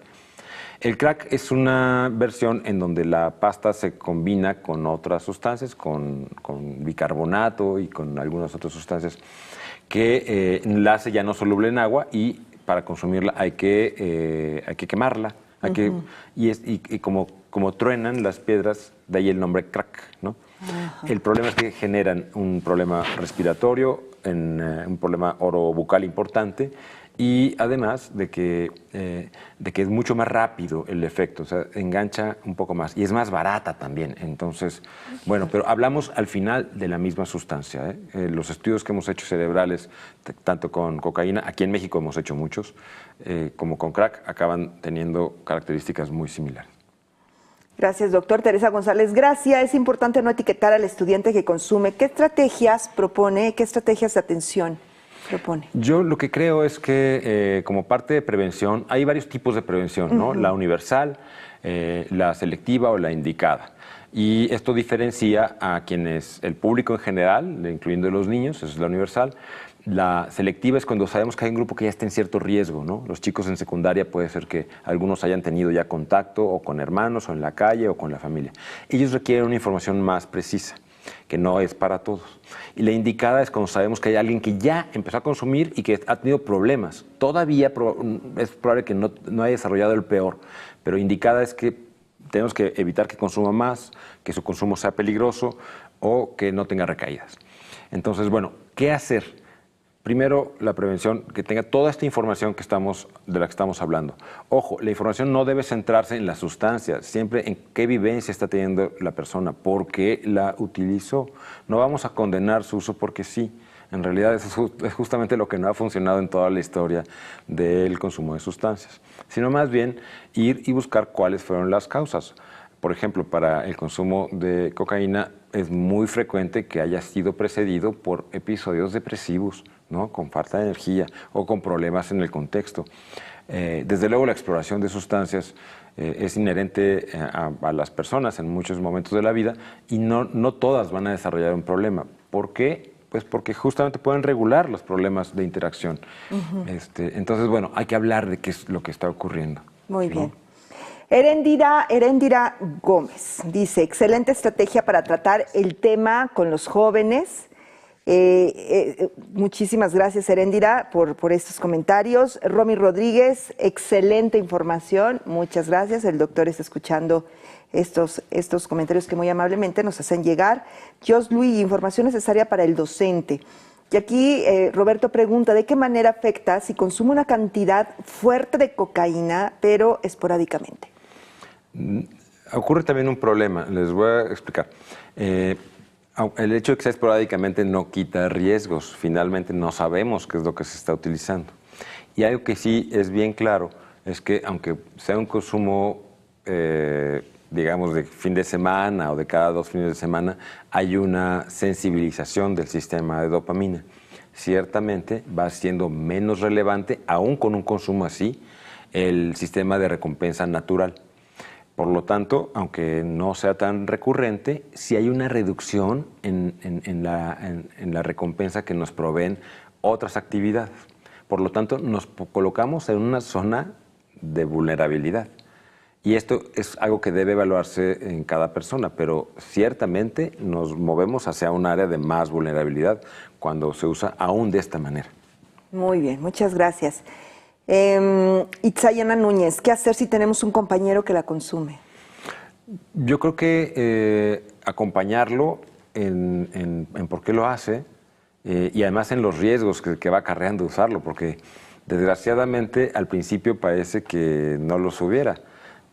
El crack es una versión en donde la pasta se combina con otras sustancias, con bicarbonato y con algunas otras sustancias que la hace ya no soluble en agua y para consumirla hay que quemarla. Y como truenan las piedras, de ahí el nombre crack, ¿no? El problema es que generan un problema respiratorio, un problema orobucal importante y además de que es mucho más rápido el efecto, o sea, engancha un poco más y es más barata también. Entonces, bueno, pero hablamos al final de la misma sustancia, ¿eh? Los estudios que hemos hecho cerebrales, tanto con cocaína, aquí en México hemos hecho muchos, como con crack, acaban teniendo características muy similares. Gracias, doctor. Teresa González Gracia. Es importante no etiquetar al estudiante que consume. ¿Qué estrategias propone? ¿Qué estrategias de atención propone? Yo lo que creo es que como parte de prevención, hay varios tipos de prevención, ¿no? La universal, la selectiva o la indicada. Y esto diferencia a quienes, el público en general, incluyendo los niños, esa es la universal. La selectiva es cuando sabemos que hay un grupo que ya está en cierto riesgo, ¿no? Los chicos en secundaria puede ser que algunos hayan tenido ya contacto o con hermanos o en la calle o con la familia. Ellos requieren una información más precisa, que no es para todos. Y la indicada es cuando sabemos que hay alguien que ya empezó a consumir y que ha tenido problemas. Todavía es probable que no haya desarrollado el peor, pero indicada es que tenemos que evitar que consuma más, que su consumo sea peligroso o que no tenga recaídas. Entonces, bueno, ¿qué hacer? Primero, la prevención, que tenga toda esta información de la que estamos hablando. Ojo, la información no debe centrarse en la sustancia, siempre en qué vivencia está teniendo la persona, por qué la utilizó. No vamos a condenar su uso porque sí. En realidad eso es justamente lo que no ha funcionado en toda la historia del consumo de sustancias, sino más bien ir y buscar cuáles fueron las causas. Por ejemplo, para el consumo de cocaína es muy frecuente que haya sido precedido por episodios depresivos, ¿no? Con falta de energía o con problemas en el contexto. Desde luego la exploración de sustancias es inherente a las personas en muchos momentos de la vida y no todas van a desarrollar un problema. ¿Por qué? Pues porque justamente pueden regular los problemas de interacción. Entonces, bueno, hay que hablar de qué es lo que está ocurriendo. Muy bien. Heréndira Gómez dice, excelente estrategia para tratar el tema con los jóvenes. Muchísimas gracias, Heréndira, por estos comentarios. Romy Rodríguez, excelente información. Muchas gracias. El doctor está escuchando estos comentarios que muy amablemente nos hacen llegar. Jos Luis, información necesaria para el docente. Y aquí Roberto pregunta, ¿de qué manera afecta si consume una cantidad fuerte de cocaína, pero esporádicamente? Ocurre también un problema, les voy a explicar. El hecho de que sea esporádicamente no quita riesgos, finalmente no sabemos qué es lo que se está utilizando. Y algo que sí es bien claro es que aunque sea un consumo, digamos, de fin de semana o de cada 2 fines de semana, hay una sensibilización del sistema de dopamina. Ciertamente va siendo menos relevante, aún con un consumo así, el sistema de recompensa natural. Por lo tanto, aunque no sea tan recurrente, sí hay una reducción en la recompensa que nos proveen otras actividades. Por lo tanto, nos colocamos en una zona de vulnerabilidad. Y esto es algo que debe evaluarse en cada persona, pero ciertamente nos movemos hacia un área de más vulnerabilidad cuando se usa aún de esta manera. Muy bien, muchas gracias. Itzayana Núñez, ¿qué hacer si tenemos un compañero que la consume? Yo creo que acompañarlo en por qué lo hace y además en los riesgos que va acarreando usarlo, porque desgraciadamente al principio parece que no los hubiera,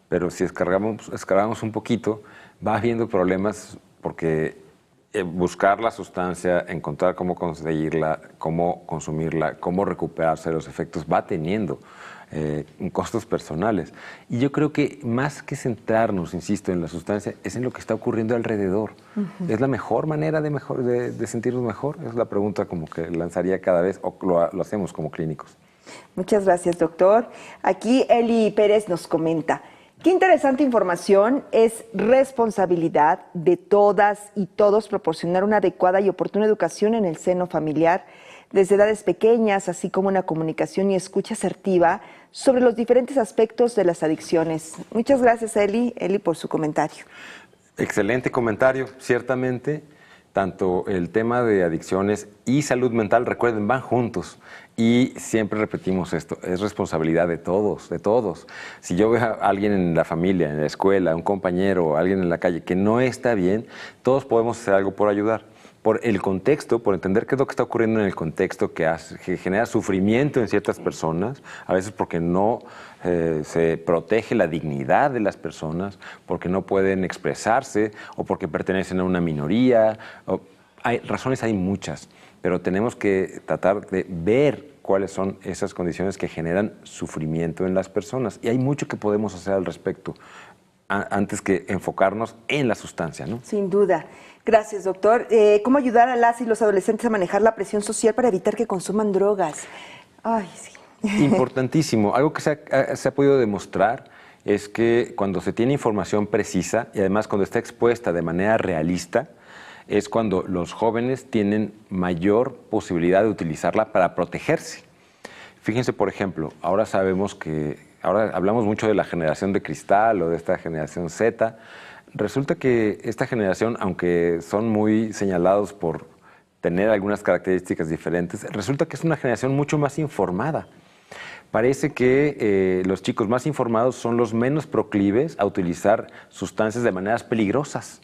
pero si escarbamos un poquito, va habiendo problemas porque buscar la sustancia, encontrar cómo conseguirla, cómo consumirla, cómo recuperarse de los efectos, va teniendo costos personales. Y yo creo que más que centrarnos, insisto, en la sustancia, es en lo que está ocurriendo alrededor. ¿Es la mejor manera de sentirnos mejor? Es la pregunta como que lanzaría cada vez, o lo hacemos como clínicos. Muchas gracias, doctor. Aquí Eli Pérez nos comenta, Qué interesante información. Es responsabilidad de todas y todos proporcionar una adecuada y oportuna educación en el seno familiar desde edades pequeñas, así como una comunicación y escucha asertiva sobre los diferentes aspectos de las adicciones. Muchas gracias, Eli, por su comentario. Excelente comentario, ciertamente. Tanto el tema de adicciones y salud mental, recuerden, van juntos. Y siempre repetimos esto, es responsabilidad de todos, de todos. Si yo veo a alguien en la familia, en la escuela, un compañero, alguien en la calle que no está bien, todos podemos hacer algo por ayudar. Por el contexto, por entender qué es lo que está ocurriendo en el contexto que genera sufrimiento en ciertas personas, a veces porque no se protege la dignidad de las personas, porque no pueden expresarse o porque pertenecen a una minoría. Razones hay muchas, pero tenemos que tratar de ver cuáles son esas condiciones que generan sufrimiento en las personas. Y hay mucho que podemos hacer al respecto antes que enfocarnos en la sustancia, ¿no? Sin duda. Gracias, doctor. ¿Cómo ayudar a las y los adolescentes a manejar la presión social para evitar que consuman drogas? Ay, sí. Importantísimo. Algo que se ha podido demostrar es que cuando se tiene información precisa y además cuando está expuesta de manera realista, es cuando los jóvenes tienen mayor posibilidad de utilizarla para protegerse. Fíjense, por ejemplo, ahora hablamos mucho de la generación de cristal o de esta generación Z. Resulta que esta generación, aunque son muy señalados por tener algunas características diferentes, resulta que es una generación mucho más informada. Parece que los chicos más informados son los menos proclives a utilizar sustancias de maneras peligrosas,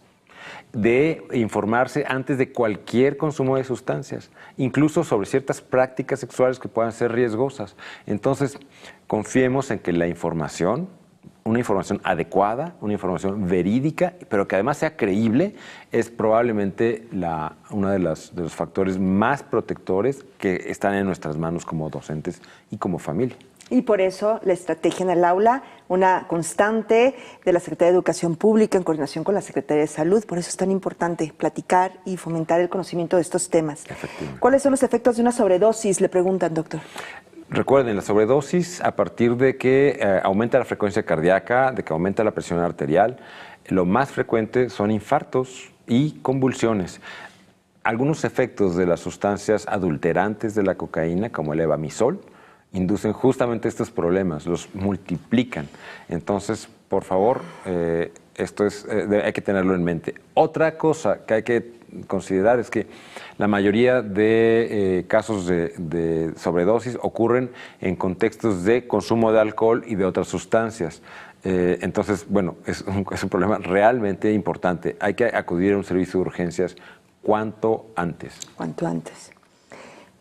de informarse antes de cualquier consumo de sustancias, incluso sobre ciertas prácticas sexuales que puedan ser riesgosas. Entonces, confiemos en que la información, una información adecuada, una información verídica, pero que además sea creíble, es probablemente uno de los factores más protectores que están en nuestras manos como docentes y como familia. Y por eso la estrategia en el aula, una constante de la Secretaría de Educación Pública en coordinación con la Secretaría de Salud. Por eso es tan importante platicar y fomentar el conocimiento de estos temas. ¿Cuáles son los efectos de una sobredosis? Le preguntan, doctor. Recuerden, la sobredosis, a partir de que aumenta la frecuencia cardíaca, de que aumenta la presión arterial, lo más frecuente son infartos y convulsiones. Algunos efectos de las sustancias adulterantes de la cocaína, como el levamisol, inducen justamente estos problemas, los multiplican. Entonces, por favor, esto hay que tenerlo en mente. Otra cosa que hay que considerar es que la mayoría de casos de sobredosis ocurren en contextos de consumo de alcohol y de otras sustancias. Entonces, bueno, es un problema realmente importante. Hay que acudir a un servicio de urgencias cuanto antes. Cuanto antes.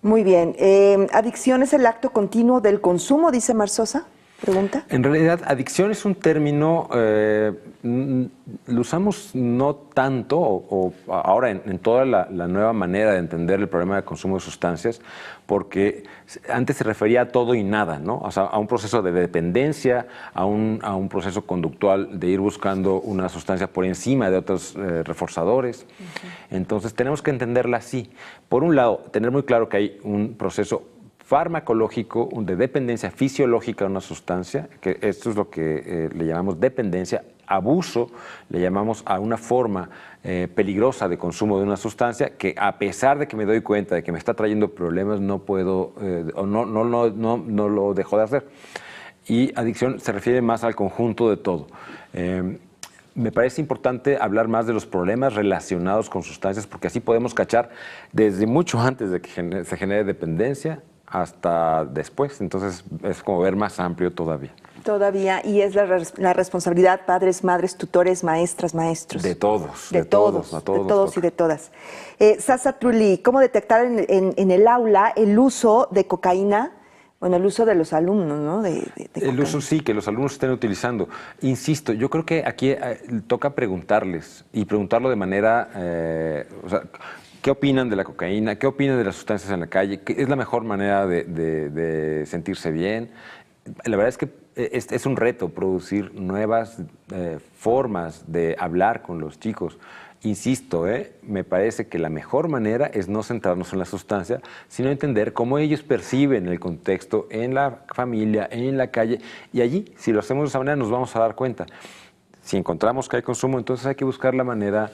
Muy bien. ¿Adicción es el acto continuo del consumo, dice Marzosa? ¿Pregunta? En realidad, adicción es un término, lo usamos no tanto, o ahora en toda la nueva manera de entender el problema de consumo de sustancias, porque antes se refería a todo y nada, ¿no? O sea, a un proceso de dependencia, a un proceso conductual de ir buscando una sustancia por encima de otros reforzadores. Entonces, tenemos que entenderla así. Por un lado, tener muy claro que hay un proceso farmacológico, de dependencia fisiológica de una sustancia, que esto es lo que le llamamos dependencia. Abuso le llamamos a una forma peligrosa de consumo de una sustancia que, a pesar de que me doy cuenta de que me está trayendo problemas, no puedo o no lo dejo de hacer. Y adicción se refiere más al conjunto de todo. Me parece importante hablar más de los problemas relacionados con sustancias, porque así podemos cachar desde mucho antes de que se genere dependencia hasta después. Entonces es como ver más amplio todavía. Todavía, y es la responsabilidad, padres, madres, tutores, maestras, maestros. De todos. De todos y de todas. Sasa Trulli, ¿cómo detectar en el aula el uso de cocaína? Bueno, el uso de los alumnos, ¿no? El uso sí, que los alumnos estén utilizando. Insisto, yo creo que aquí toca preguntarles, y preguntarlo de manera, ¿qué opinan de la cocaína? ¿Qué opinan de las sustancias en la calle? ¿Qué es la mejor manera de sentirse bien? La verdad es que es un reto producir nuevas formas de hablar con los chicos. Insisto, me parece que la mejor manera es no centrarnos en la sustancia, sino entender cómo ellos perciben el contexto en la familia, en la calle, y allí, si lo hacemos de esa manera, nos vamos a dar cuenta. Si encontramos que hay consumo, entonces hay que buscar la manera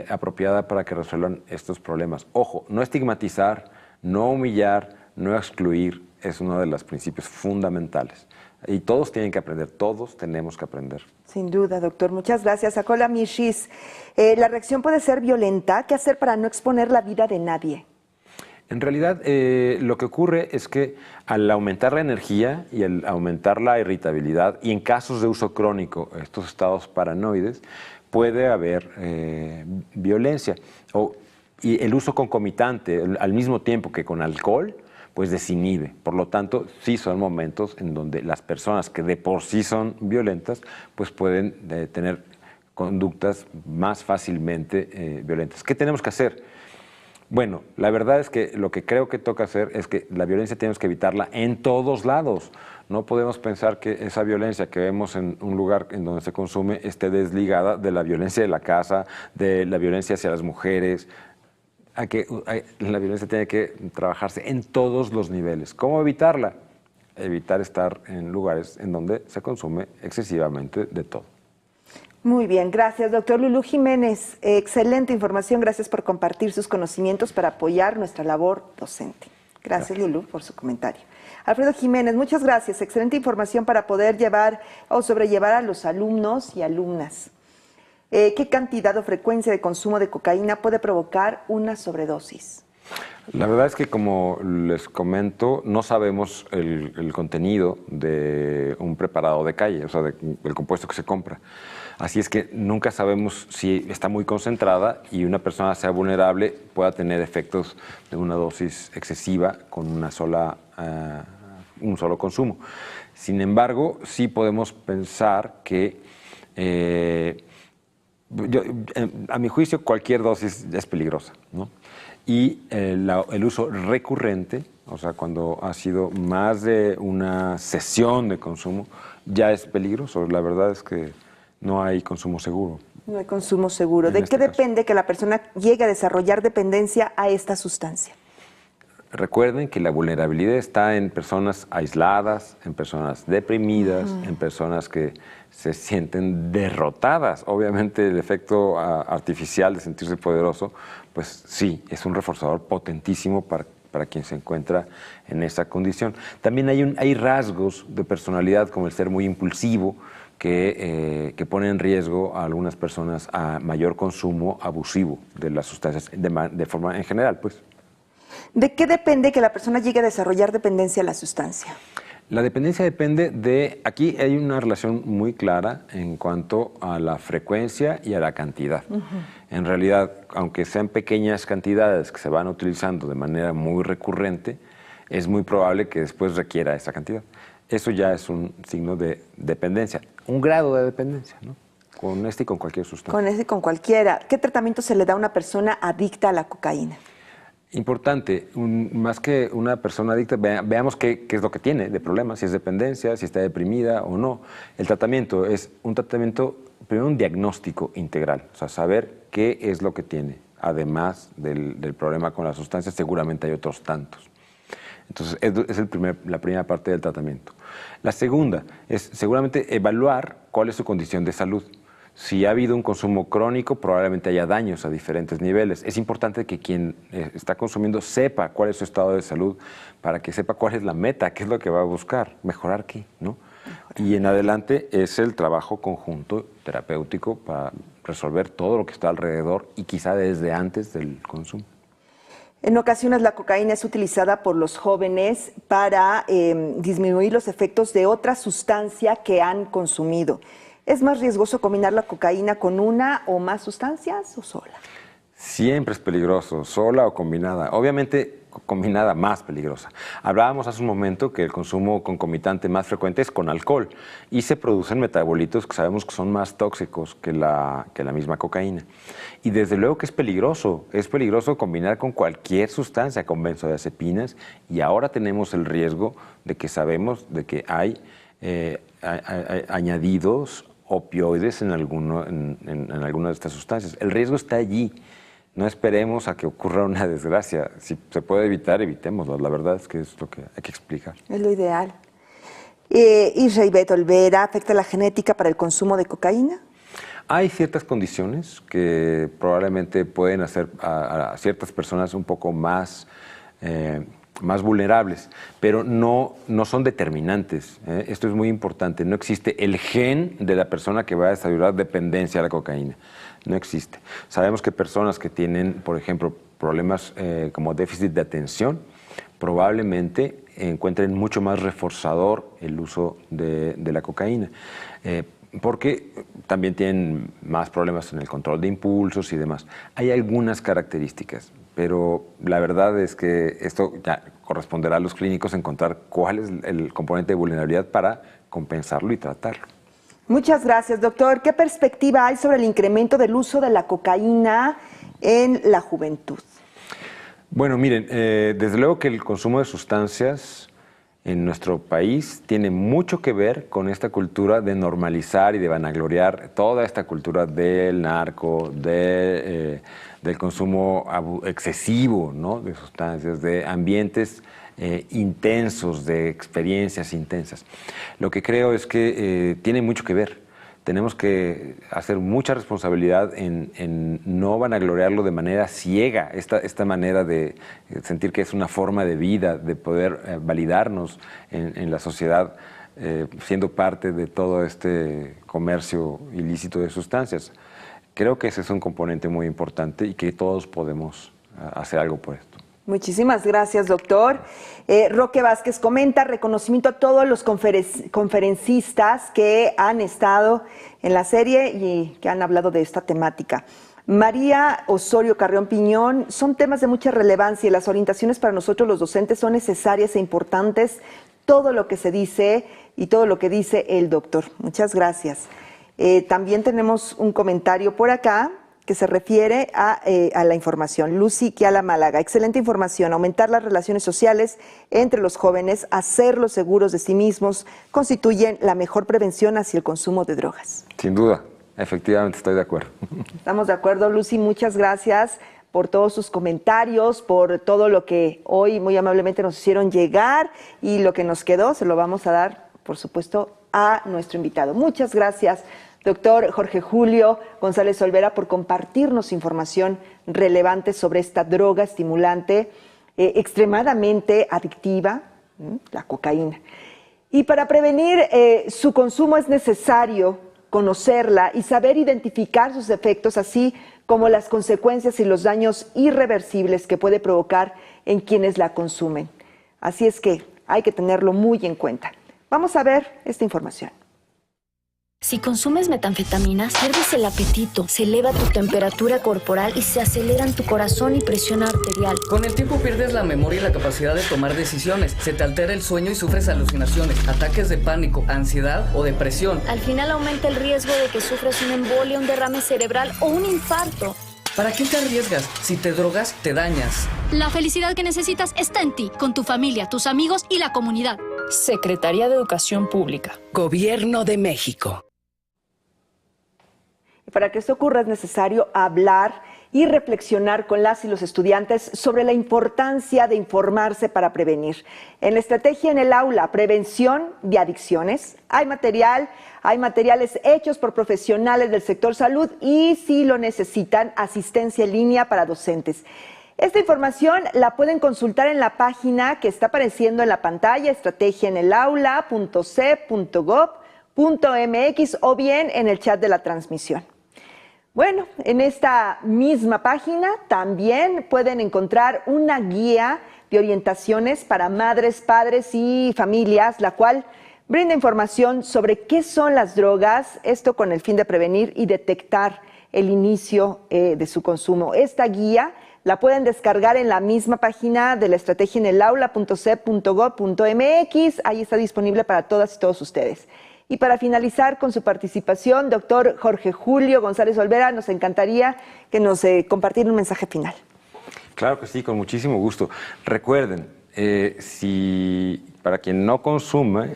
apropiada para que resuelvan estos problemas. Ojo, no estigmatizar, no humillar, no excluir, es uno de los principios fundamentales. Y todos tienen que aprender, todos tenemos que aprender. Sin duda, doctor. Muchas gracias. Akola Mishis, la reacción puede ser violenta. ¿Qué hacer para no exponer la vida de nadie? En realidad, lo que ocurre es que al aumentar la energía y al aumentar la irritabilidad, y en casos de uso crónico, estos estados paranoides, puede haber violencia. Y el uso concomitante, al mismo tiempo que con alcohol, pues desinhibe. Por lo tanto, sí son momentos en donde las personas que de por sí son violentas, pues pueden tener conductas más fácilmente violentas. ¿Qué tenemos que hacer? Bueno, la verdad es que lo que creo que toca hacer es que la violencia tenemos que evitarla en todos lados. No podemos pensar que esa violencia que vemos en un lugar en donde se consume esté desligada de la violencia de la casa, de la violencia hacia las mujeres. La violencia tiene que trabajarse en todos los niveles. ¿Cómo evitarla? Evitar estar en lugares en donde se consume excesivamente de todo. Muy bien, gracias, doctor Lulú Jiménez. Excelente información, gracias por compartir sus conocimientos para apoyar nuestra labor docente. Gracias, Lulú, por su comentario. Alfredo Jiménez, muchas gracias. Excelente información para poder llevar o sobrellevar a los alumnos y alumnas. ¿Qué cantidad o frecuencia de consumo de cocaína puede provocar una sobredosis? La verdad es que, como les comento, no sabemos el contenido de un preparado de calle, o sea, del compuesto que se compra. Así es que nunca sabemos si está muy concentrada y una persona sea vulnerable, pueda tener efectos de una dosis excesiva con un solo consumo. Sin embargo, sí podemos pensar que a mi juicio, cualquier dosis es peligrosa, ¿no? Y el uso recurrente, o sea, cuando ha sido más de una sesión de consumo, ya es peligroso. La verdad es que no hay consumo seguro. No hay consumo seguro. ¿De qué depende que la persona llegue a desarrollar dependencia a esta sustancia? Recuerden que la vulnerabilidad está en personas aisladas, en personas deprimidas, en personas que se sienten derrotadas. Obviamente el efecto artificial de sentirse poderoso, pues sí, es un reforzador potentísimo para quien se encuentra en esa condición. También hay rasgos de personalidad, como el ser muy impulsivo, que pone en riesgo a algunas personas a mayor consumo abusivo de las sustancias de forma en general, pues. ¿De qué depende que la persona llegue a desarrollar dependencia a la sustancia? La dependencia depende de... Aquí hay una relación muy clara en cuanto a la frecuencia y a la cantidad. En realidad, aunque sean pequeñas cantidades que se van utilizando de manera muy recurrente, es muy probable que después requiera esa cantidad. Eso ya es un signo de dependencia, un grado de dependencia, ¿no? Con este y con cualquier sustancia. Con este y con cualquiera. ¿Qué tratamiento se le da a una persona adicta a la cocaína? Importante, más que una persona adicta, veamos qué es lo que tiene de problema, si es dependencia, si está deprimida o no. El tratamiento es un tratamiento, primero un diagnóstico integral, o sea, saber qué es lo que tiene. Además del problema con las sustancias, seguramente hay otros tantos. Entonces, es la primera parte del tratamiento. La segunda es seguramente evaluar cuál es su condición de salud. Si ha habido un consumo crónico, probablemente haya daños a diferentes niveles. Es importante que quien está consumiendo sepa cuál es su estado de salud, para que sepa cuál es la meta, qué es lo que va a buscar, mejorar qué, ¿no? Y en adelante es el trabajo conjunto terapéutico para resolver todo lo que está alrededor y quizá desde antes del consumo. En ocasiones la cocaína es utilizada por los jóvenes para disminuir los efectos de otra sustancia que han consumido. ¿Es más riesgoso combinar la cocaína con una o más sustancias o sola? Siempre es peligroso, sola o combinada. Obviamente, combinada más peligrosa. Hablábamos hace un momento que el consumo concomitante más frecuente es con alcohol y se producen metabolitos que sabemos que son más tóxicos que la misma cocaína. Y desde luego que es peligroso combinar con cualquier sustancia, con benzodiazepinas, y ahora tenemos el riesgo de que sabemos de que hay añadidos opioides en alguna de estas sustancias. El riesgo está allí. No esperemos a que ocurra una desgracia. Si se puede evitar, evitémoslo. La verdad es que es lo que hay que explicar. Es lo ideal. Isra y Beto Olvera, ¿afecta la genética para el consumo de cocaína? Hay ciertas condiciones que probablemente pueden hacer a ciertas personas un poco más vulnerables, pero no son determinantes. Esto es muy importante. No existe el gen de la persona que va a desarrollar dependencia a la cocaína. No existe. Sabemos que personas que tienen, por ejemplo, problemas como déficit de atención, probablemente encuentren mucho más reforzador el uso de la cocaína. Porque también tienen más problemas en el control de impulsos y demás. Hay algunas características, pero la verdad es que esto ya corresponderá a los clínicos encontrar cuál es el componente de vulnerabilidad para compensarlo y tratarlo. Muchas gracias, doctor. ¿Qué perspectiva hay sobre el incremento del uso de la cocaína en la juventud? Bueno, miren, desde luego que el consumo de sustancias en nuestro país tiene mucho que ver con esta cultura de normalizar y de vanagloriar toda esta cultura del narco, del consumo excesivo, ¿no?, de sustancias, de ambientes intensos, de experiencias intensas. Lo que creo es que tiene mucho que ver. Tenemos que hacer mucha responsabilidad en no vanagloriarlo de manera ciega, esta manera de sentir que es una forma de vida, de poder validarnos en la sociedad, siendo parte de todo este comercio ilícito de sustancias. Creo que ese es un componente muy importante y que todos podemos hacer algo por esto. Muchísimas gracias, doctor. Roque Vázquez comenta: reconocimiento a todos los conferencistas que han estado en la serie y que han hablado de esta temática. María Osorio Carrión Piñón: son temas de mucha relevancia y las orientaciones para nosotros los docentes son necesarias e importantes. Todo lo que se dice y todo lo que dice el doctor. Muchas gracias. También tenemos un comentario por acá que se refiere a la información. Lucy Kiala Málaga: excelente información. Aumentar las relaciones sociales entre los jóvenes, hacerlos seguros de sí mismos, constituyen la mejor prevención hacia el consumo de drogas. Sin duda, efectivamente estoy de acuerdo. Estamos de acuerdo, Lucy. Muchas gracias por todos sus comentarios, por todo lo que hoy muy amablemente nos hicieron llegar, y lo que nos quedó se lo vamos a dar, por supuesto, a nuestro invitado. Muchas gracias, doctor Jorge Julio González Olvera, por compartirnos información relevante sobre esta droga estimulante extremadamente adictiva, la cocaína. Y para prevenir su consumo es necesario conocerla y saber identificar sus efectos, así como las consecuencias y los daños irreversibles que puede provocar en quienes la consumen. Así es que hay que tenerlo muy en cuenta. Vamos a ver esta información. Si consumes metanfetaminas, pierdes el apetito, se eleva tu temperatura corporal y se aceleran tu corazón y presión arterial. Con el tiempo pierdes la memoria y la capacidad de tomar decisiones. Se te altera el sueño y sufres alucinaciones, ataques de pánico, ansiedad o depresión. Al final aumenta el riesgo de que sufras una embolia, un derrame cerebral o un infarto. ¿Para qué te arriesgas? Si te drogas, te dañas. La felicidad que necesitas está en ti, con tu familia, tus amigos y la comunidad. Secretaría de Educación Pública. Gobierno de México. Para que esto ocurra es necesario hablar y reflexionar con las y los estudiantes sobre la importancia de informarse para prevenir. En la estrategia en el aula, prevención de adicciones, hay materiales hechos por profesionales del sector salud y, si lo necesitan, asistencia en línea para docentes. Esta información la pueden consultar en la página que está apareciendo en la pantalla, estrategiaenelaula.ce.gov.mx, o bien en el chat de la transmisión. Bueno, en esta misma página también pueden encontrar una guía de orientaciones para madres, padres y familias, la cual brinda información sobre qué son las drogas, esto con el fin de prevenir y detectar el inicio de su consumo. Esta guía la pueden descargar en la misma página de la estrategia en el aula.ce.gov.mx, ahí está disponible para todas y todos ustedes. Y para finalizar con su participación, doctor Jorge Julio González Olvera, nos encantaría que nos compartiera un mensaje final. Claro que sí, con muchísimo gusto. Recuerden, Para quien no consume,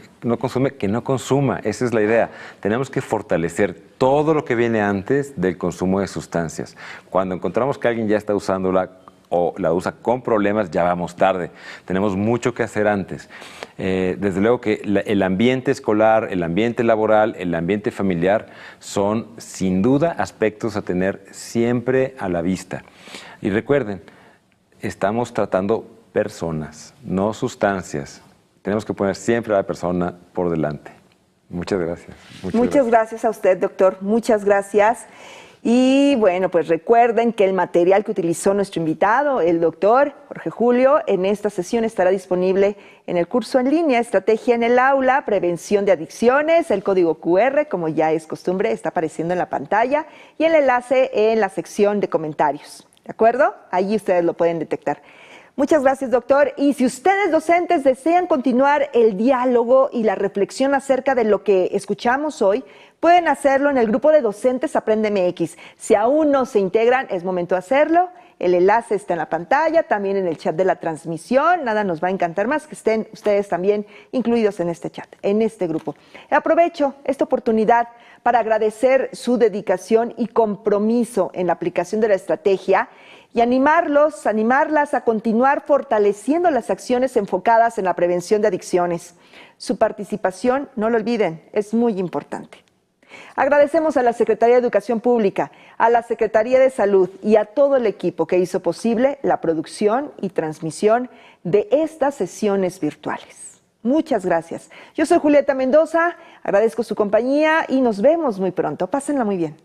que no consuma. Esa es la idea. Tenemos que fortalecer todo lo que viene antes del consumo de sustancias. Cuando encontramos que alguien ya está usándola o la usa con problemas, ya vamos tarde. Tenemos mucho que hacer antes. Desde luego que el ambiente escolar, el ambiente laboral, el ambiente familiar son sin duda aspectos a tener siempre a la vista. Y recuerden, estamos tratando personas, no sustancias. Tenemos que poner siempre a la persona por delante. Muchas gracias. Muchas gracias a usted, doctor. Muchas gracias. Y bueno, pues recuerden que el material que utilizó nuestro invitado, el doctor Jorge Julio, en esta sesión estará disponible en el curso en línea Estrategia en el Aula, Prevención de Adicciones. El código QR, como ya es costumbre, está apareciendo en la pantalla y el enlace en la sección de comentarios. ¿De acuerdo? Allí ustedes lo pueden detectar. Muchas gracias, doctor. Y si ustedes, docentes, desean continuar el diálogo y la reflexión acerca de lo que escuchamos hoy, pueden hacerlo en el grupo de docentes Aprende MX. Si aún no se integran, es momento de hacerlo. El enlace está en la pantalla, también en el chat de la transmisión. Nada nos va a encantar más que estén ustedes también incluidos en este chat, en este grupo. Aprovecho esta oportunidad para agradecer su dedicación y compromiso en la aplicación de la estrategia y animarlas a continuar fortaleciendo las acciones enfocadas en la prevención de adicciones. Su participación, no lo olviden, es muy importante. Agradecemos a la Secretaría de Educación Pública, a la Secretaría de Salud y a todo el equipo que hizo posible la producción y transmisión de estas sesiones virtuales. Muchas gracias. Yo soy Julieta Mendoza, agradezco su compañía y nos vemos muy pronto. Pásenla muy bien.